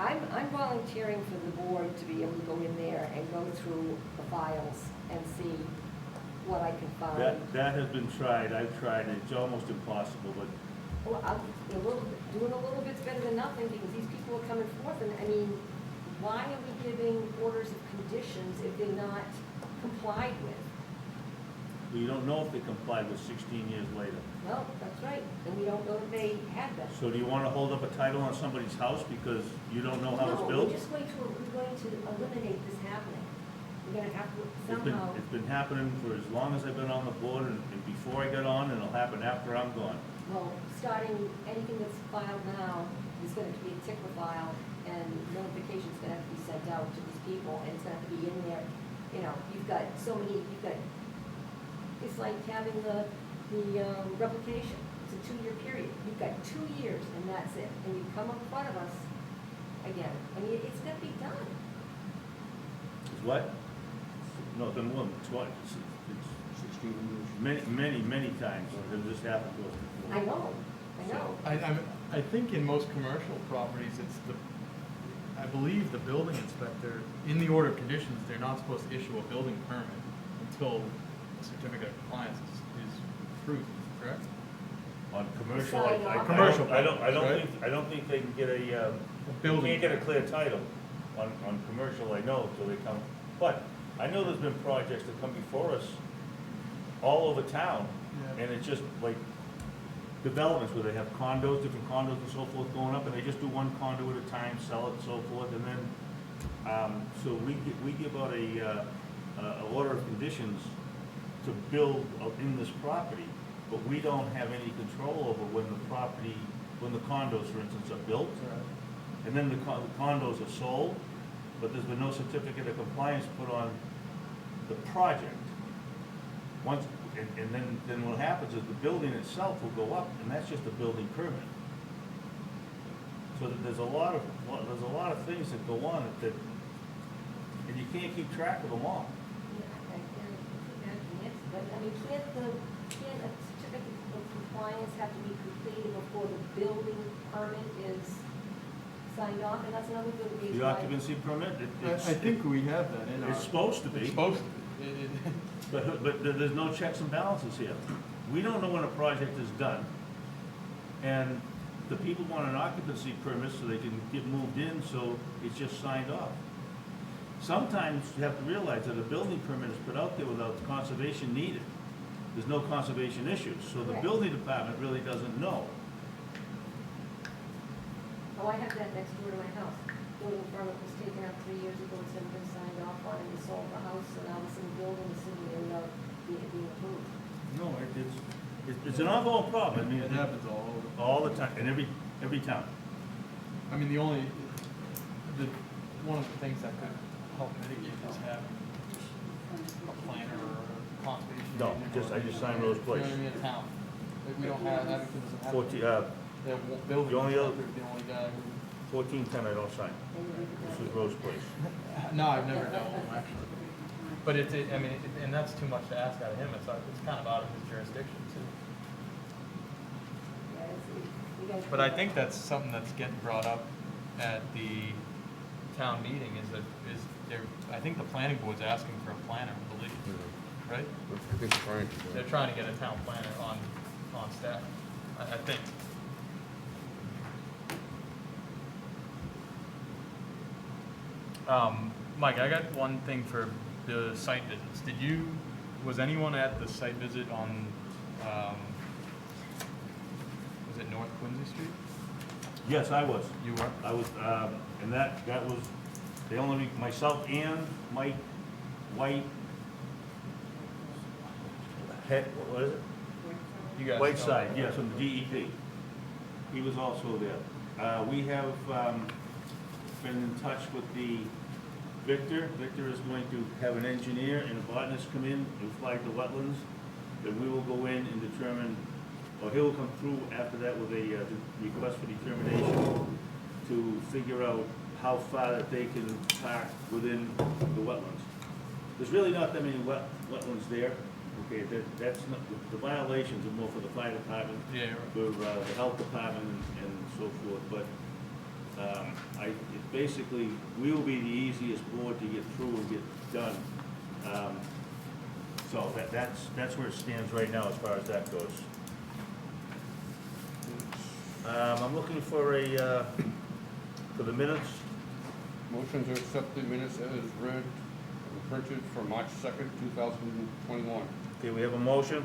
I'm volunteering for the board to be able to go in there and go through the files and see what I can find. that has been tried. I've tried, and it's almost impossible, but Well, doing a little bit's better than nothing, because these people are coming forth, and, I mean, why are we giving orders of conditions if they're not complied with? But you don't know if they complied with 16 years later. Well, that's right, and we don't know if they had them. So do you want to hold up a title on somebody's house because you don't know how it's No, built? we're just going to eliminate this happening. We're gonna have to somehow, It's been happening for as long as I've been on the board and before I got on, and it'll happen after I'm gone. well, starting, anything that's filed now is going to be a tickler file, and notification's gonna have to be sent out to these people, and it's gonna have to be in there. You know, you've got so many, it's like having the replication. It's a 2-year period. You've got 2 years, and that's it. And you come up in front of us again. I mean, it's gonna be done. Is what? No, then more than twice. It's 16 years. many times that this happened to us before. I know, I know. I think in most commercial properties, I believe the building inspector, in the order of conditions, they're not supposed to issue a building permit until a certificate of compliance is approved, correct? On commercial, Sign off. Commercial, I right? don't think they can get a, you building. can't get a clear title on commercial, I know, until they come. But I know there's been projects that come before us all over town, Yeah. and it's just like developments where they have condos, different condos and so forth going up, and they just do one condo at a time, sell it and so forth, and then, so we give out a order of conditions to build in this property, but we don't have any control over when the condos, for instance, are built, and then the condos are sold, but there's been no certificate of compliance put on the project. Once, and then what happens is the building itself will go up, and that's just a building permit. So that there's a lot of things that go on that, and you can't keep track of them all. Yeah, I can't, but I mean, can't a certificate of compliance have to be completed before the building permit is signed off? And that's another good reason The why. occupancy permit, I think we have that in our. it's supposed to be. It's supposed to be. But there's no checks and balances here. We don't know when a project is done, and the people want an occupancy permit so they can get moved in, so it's just signed off. Sometimes you have to realize that a building permit is put out there without conservation needed. There's no conservation issues, so the Right. building department really doesn't know. Oh, I have that next door to my house. Building permit was taken out 3 years ago, it's never been signed off on, and we sold the house, and now this building is sitting there, being approved. No, it's an ongoing problem. I mean, It happens all over. all the time, in every town. I mean, one of the things that could help mitigate this having a planner or a conservation. No, agent or I just signed anything, Rose Place. You know what I mean, a town. Like, we don't have, Abington doesn't have. 14, They have one building the only other- inspector, the only guy who. 1410 I don't sign. This is Rose Place. No, I've never dealt with him, actually. But and that's too much to ask out of him, it's kind of out of his jurisdiction too. Yeah, you guys. But I think that's something that's getting brought up at the town meeting, I think the planning board's asking for a planner, I believe, right? I think they're trying to. They're trying to get a town planner on staff, I think. Mike, I got one thing for the site visits. Was anyone at the site visit on, was it North Quincy Street? Yes, I was. You were? I was, and that was, the only, myself and Mike White, what is it? You guys. Whiteside, yes, from the DEP. He was also there. We have been in touch with the Victor. Victor is going to have an engineer and a botanist come in and flag the wetlands. Then we will go in and determine, or he'll come through after that with a request for determination to figure out how far that they can park within the wetlands. There's really not that many wetlands there. Okay, that's not, the violations are more for the fire department, Yeah, for the health department and so forth, but it basically, we will be the easiest board to get through and get done. So that's where it stands right now as far as that goes. I'm looking for for the minutes. Motion to accept the minutes as read and printed for March 2nd, 2021. Okay, we have a motion.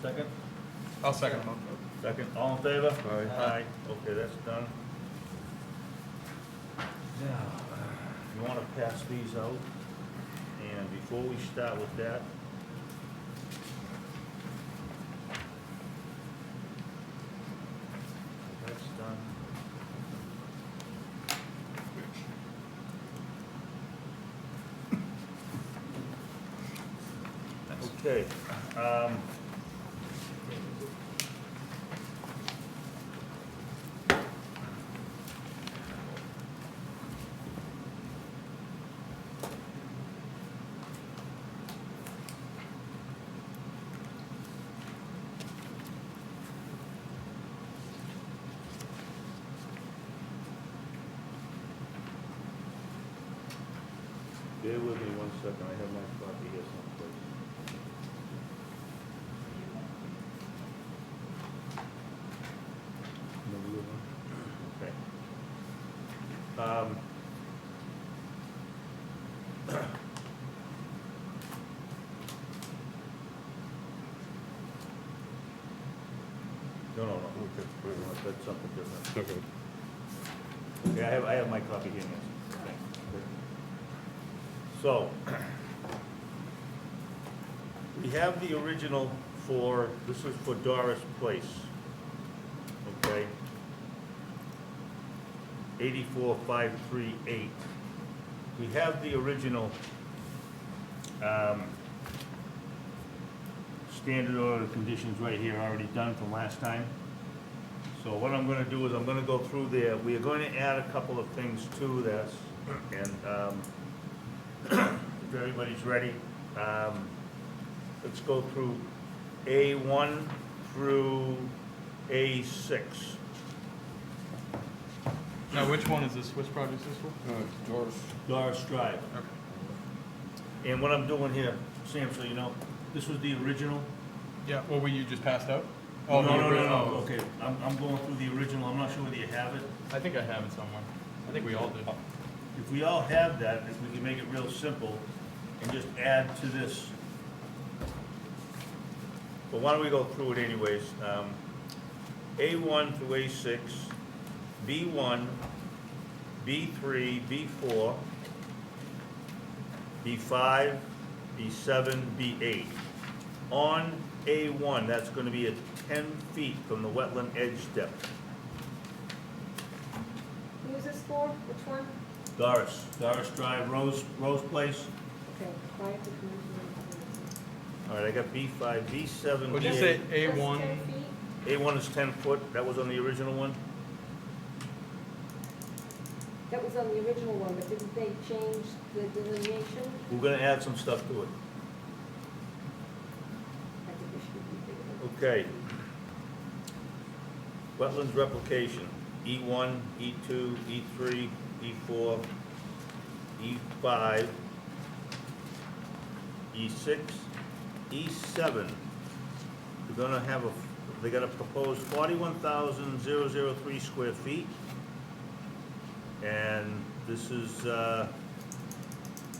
Second? I'll second. Second, all in favor? Aye. Aye, okay, that's done. Now, you wanna pass these out? And before we start with that, that's done. Okay, bear with me one second, I have my copy here someplace. No real one? Okay. No, that's something different. Okay. Okay, I have my copy here, Nancy. Okay. So, we have the original for, this is for Doris Place, okay? 84538. We have the original, standard order of conditions right here, already done from last time. So what I'm gonna do is I'm gonna go through there. We are going to add a couple of things to this, and, if everybody's ready, let's go through A1 through A6. Now, which one is this? Which project is this for? Doris Drive. Okay. And what I'm doing here, Sam, so you know, this was the original. Yeah, what were you just passed out? No, the no, no, original. no, okay, I'm going through the original, I'm not sure whether you have it. I think I have it somewhere. I think we all did. If we all have that, if we can make it real simple and just add to this. But why don't we go through it anyways? A1 through A6, B1, B3, B4, B5, B7, B8. On A1, that's gonna be at 10 feet from the wetland edge depth. Who is this for? Which one? Doris Drive, Rose Place. Okay, prior to commencement of All right, I got B5, B7, Would you say B8. Just A1? 10 feet? A1 is 10 foot, that was on the original one. That was on the original one, but didn't they change the delineation? We're gonna add some stuff to it. I think it should be bigger. Okay. Wetlands replication, E1, E2, E3, E4, E5, E6, E7. They're gonna have they're gonna propose 41,003 square feet. And this is,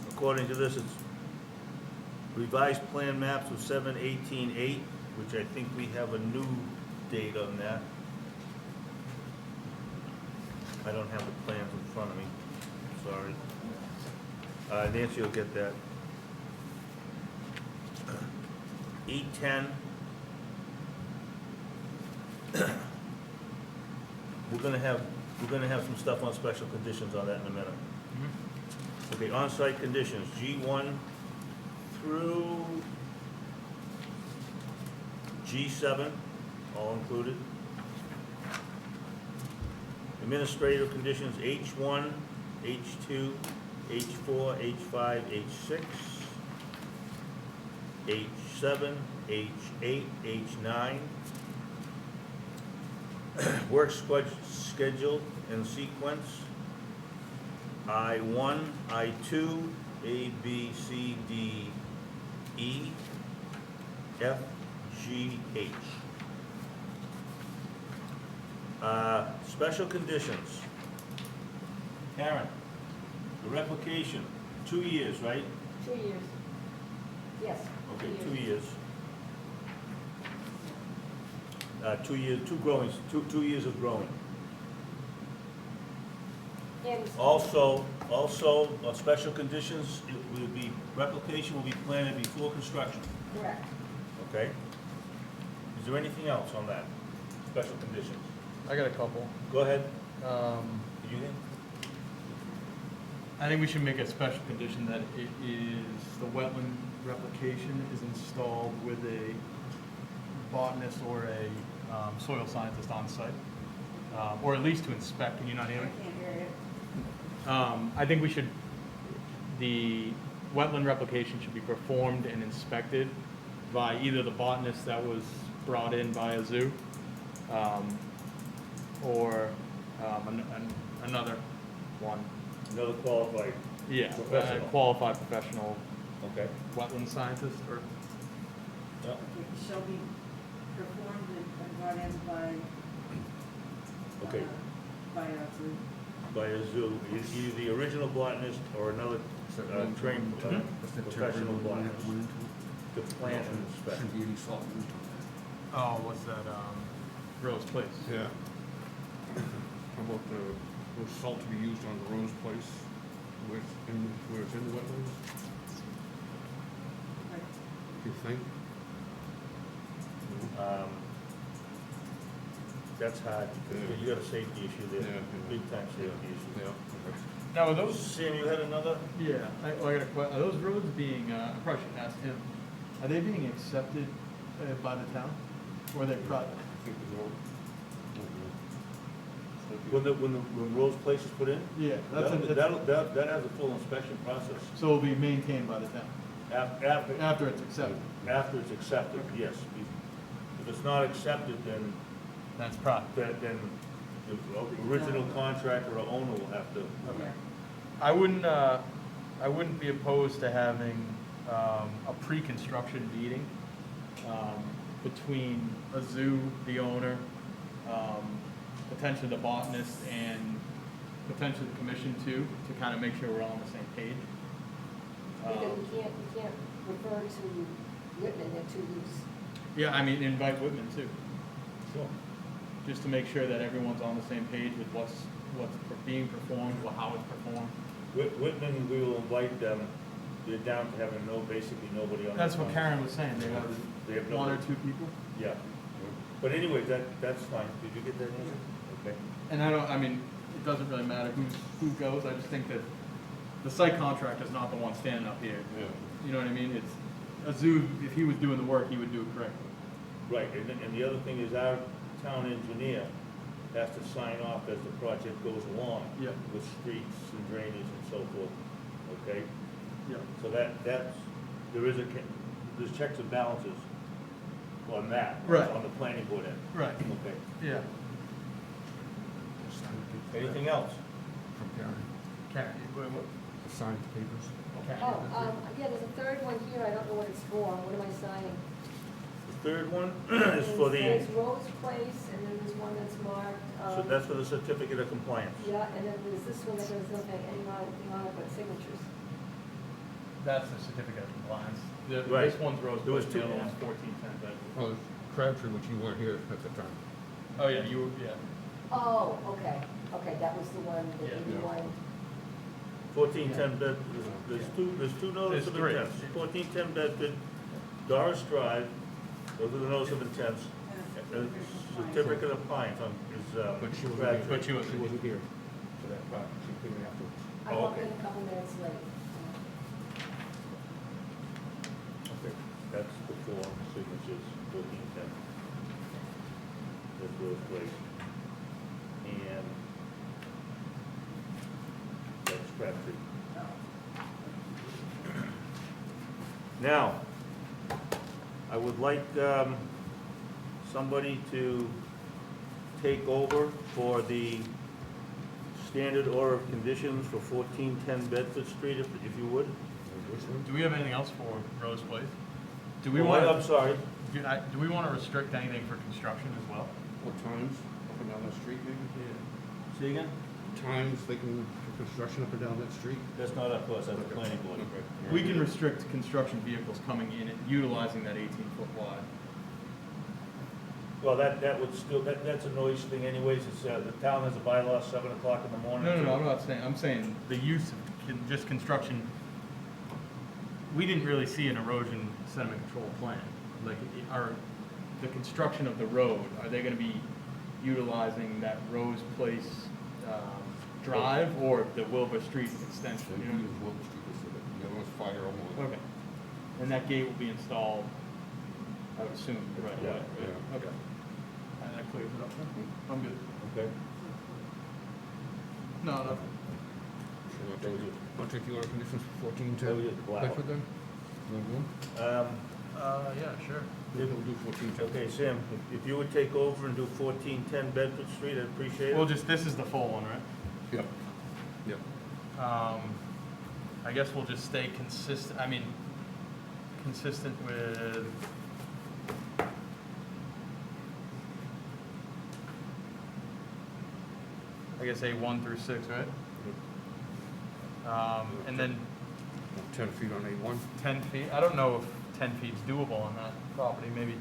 according to this, it's revised plan maps of 7/18/8, which I think we have a new date on that. I don't have the plans in front of me, sorry. Nancy will get that. E10. We're gonna have some stuff on special conditions on that in a minute. Okay, on-site conditions, G1 through G7, all included. Administrative conditions, H1, H2, H4, H5, H6, H7, H8, H9. Work schedule and sequence, I1, I2, A, B, C, D, E, F, G, H. Special conditions. Karen, the replication, 2 years, right? 2 years. Yes. Okay, 2 years. 2 years, 2 years of growing. And Also, special conditions, it will be, replication will be planted before construction, correct. okay? Is there anything else on that, special conditions? I got a couple. Go ahead. Um, You think? I think we should make a special condition that it is, the wetland replication is installed with a botanist or a soil scientist on site, or at least to inspect. Can you not hear me? I can't hear you. I think we should, the wetland replication should be performed and inspected by either the botanist that was brought in by a zoo, or another one. Another qualified Yeah, professional. a qualified professional Okay. wetland scientist, or, Yeah. It shall be performed and brought in by. Okay. By a group. By a zoo, either the original botanist or another trained professional botanist to plant and inspect. Shouldn't be any salt in it. oh, what's that, Rose Place? Yeah. How about the salt to be used on the Rose Place, where it's in the wetlands, do you think? That's hard, because you got a safety issue there, Yeah. big time safety issue. Yeah. Now, are those, Sam, you had another? yeah, I got a are those roads being, I probably should ask him, are they being accepted by the town, or are they private? I think the road. When Rose Place is put in? Yeah, That has a full inspection process. so it'll be maintained by the town, after it's accepted. After it's accepted, yes. If it's not accepted, then That's private. then the original contractor or owner will have to. Okay. I wouldn't be opposed to having a pre-construction meeting between a zoo, the owner, potentially the botanist, and potentially the commission too, to kind of make sure we're all on the same page. Because we can't refer to Whitman, they're two use. Yeah, I mean, invite Whitman too, Sure. just to make sure that everyone's on the same page with what's being performed, or how it's performed. Whitman, we will invite them, they're down to having basically nobody on. That's the what contract. Karen was saying, they have one or two people. Yeah. But anyway, that's fine. Did you get that answer? Okay. And I mean, it doesn't really matter who goes, I just think that the site contractor is not the one standing up here. Yeah. You know what I mean? It's a zoo, if he was doing the work, he would do it correctly. Right, and the other thing is our town engineer has to sign off as the project goes along. Yeah. With streets and drainage and so forth, okay? Yeah. So there's checks and balances on that. Right. On the planning board end. Right. Okay. Yeah. Anything else? From Karen, Karen, the signed papers. Oh, yeah, there's a third one here, I don't know what it's for, what am I signing? The third one is for It says Rose Place, and then there's one that's marked, so that's for the certificate of compliance. yeah, and then there's this one that doesn't have any amount but signatures. That's the certificate of compliance. Right. This one's Rose There was Place, the two. other one's 1410 Bedford. Oh, Crabtree, which you weren't here at the time. Oh, yeah, yeah. Oh, okay, that was the one that Yeah. you wanted. 1410 Bedford, there's two notices of There's three. intents. 1410 Bedford, Doris Drive, those are the notices of intents. And certificate of compliance is, But she wasn't Crabtree. here. But she wasn't here for that project. She came in afterwards. I walked in a couple minutes late. Okay, that's the four signatures, 1410. That's Rose Place. And that's Crabtree. Now, I would like somebody to take over for the standard order of conditions for 1410 Bedford Street, if you would. Do we have anything else for Rose Place? Do we Oh, want? I'm sorry. Do we want to restrict anything for construction as well? What times? Up and down the street, maybe? See again? times they can put construction up and down that street? That's not up to us, that's the planning board. We can restrict construction vehicles coming in and utilizing that 18-foot wide. Well, that would still, that's a noise thing anyways, it's, the town has a bylaw, 7 o'clock in the morning. No, I'm not saying, I'm saying the use of just construction, we didn't really see an erosion sediment control plan. Like, the construction of the road, are they gonna be utilizing that Rose Place, drive or the Wilbur Street extension? They You know? use Willow Street, the other one's fire almost. Okay. And that gate will be installed, I would assume, right away, right? Yeah. Okay. That clears it up. I'm good. Okay. No, no. Want to take the order of conditions for 1410? That was just Blau. Bedford then? Yeah, sure. We'll do 1410. Okay, Sam, if you would take over and do 1410 Bedford Street, I'd appreciate it. Well, this is the full one, right? Yep. Yep. I guess we'll just stay consistent, consistent with, I guess A1 through 6, right? And then 10 feet on A1. 10 feet, I don't know if 10 feet's doable on that property, maybe.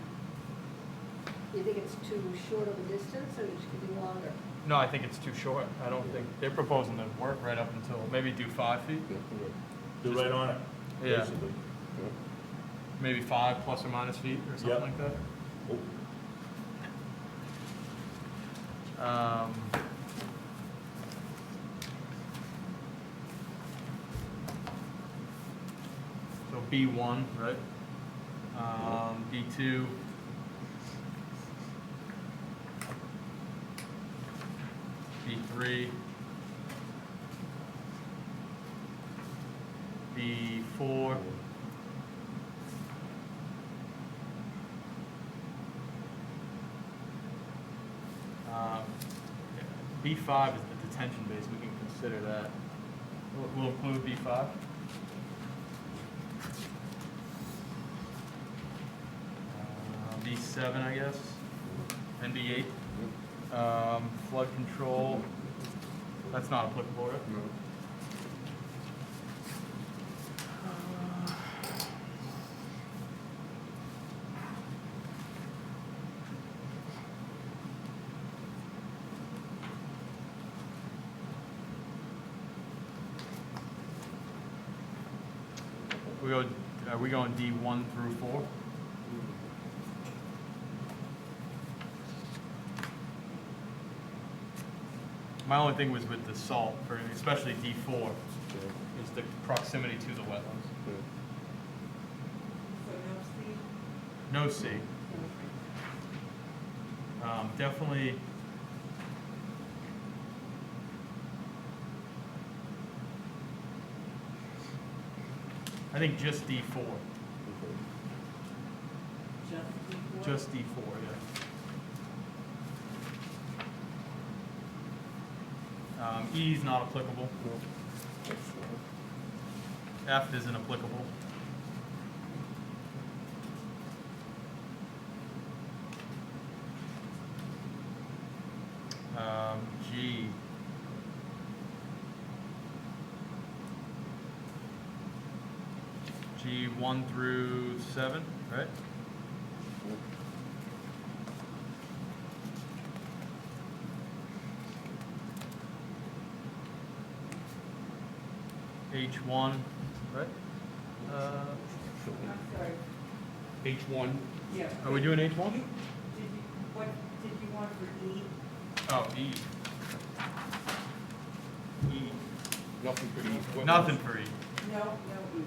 You think it's too short of a distance, or it should be longer? No, I think it's too short. I don't think, they're proposing to work right up until, maybe do 5 feet? Do right on it, Yeah. basically. Maybe 5 plus or minus feet or something Yep. like that? Oh. So B1, right? B2. B3. B4. B5 is the detention base, we can consider that. We'll include B5. B7, I guess, and B8. Flood control, that's not applicable, right? No. Are we going D1 through 4? My only thing was with the salt, for especially D4, is the proximity to the wetlands. So no C? No C. Definitely. I think just D4. Just D4? Just D4, yeah. E is not applicable. F isn't applicable. G. G1 through 7, right? H1, right? I'm sorry. H1. Yeah. Are we doing H1? What did you want for E? Oh, E. E. Nothing for E. Nothing for E. No, no E.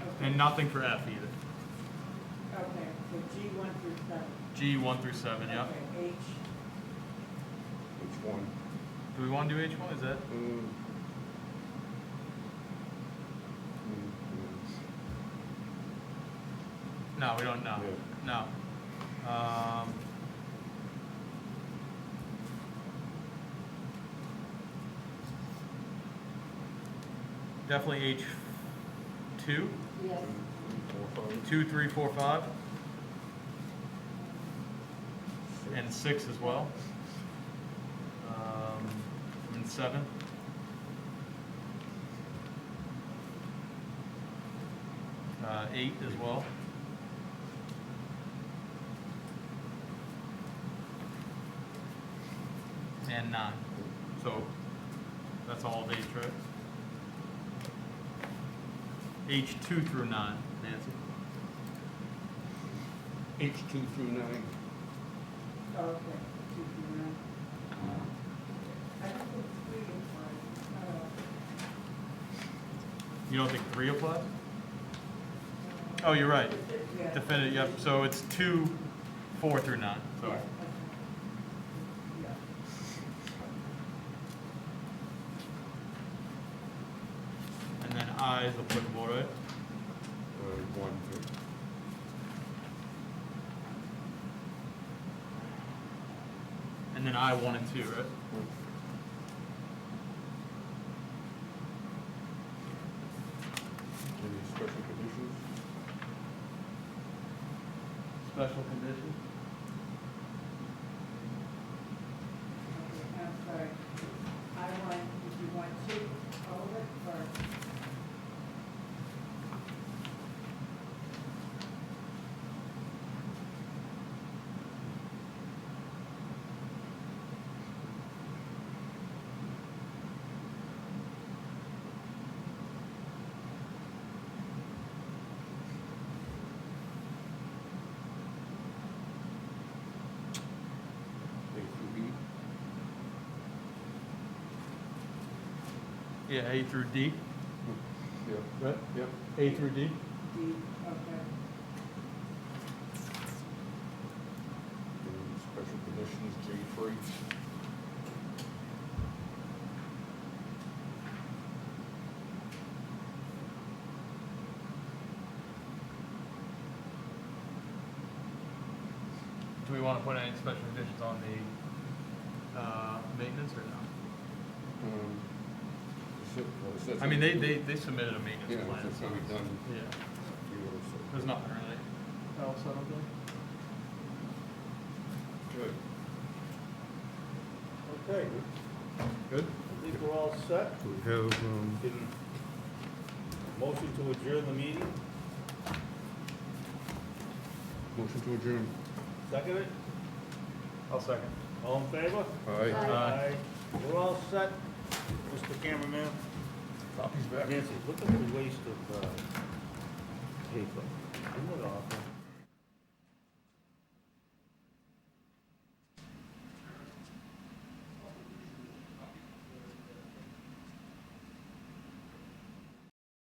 Okay. And nothing for F either. Okay, so G1 through 7. G1 through 7, yeah. Okay, H. H1. Do we want to do H1? Is that? No, we don't know. No. Definitely H2, Yes. 2, 3, 4, 5, and 6 as well. And 7. 8 as well. And 9. So that's all of H, right? H2 through 9, Nancy. H2 through 9. Oh, okay, 2 through 9. I don't think 3 applies. You don't think 3 applies? Oh, you're right. Yeah. Definitive, yep, so it's 2, 4 through 9, Yeah, sorry. okay. Yeah. And then I is applicable, right? 1 through. And then I 1 and 2, right? Any special conditions? Special condition? Okay, I'm sorry. I want, if you want 2, all of it, or? A through E? Yeah, A through D, Yep. right? Yep. A through D? D, okay. Any special conditions, J3? Do we want to put any special conditions on the maintenance or no? It says- I mean, they submitted a maintenance Yeah, plan. it's gonna be done. Yeah, So- there's nothing really else, I don't think. Good. Okay, Good. I think we're all set. We have, Can, motion to adjourn the meeting, motion to adjourn. second it? I'll second. All in favor? Aye. Aye. We're all set, Mr. Cameraman. Copies back. Nancy, look at the waste of, paper. Isn't it awful?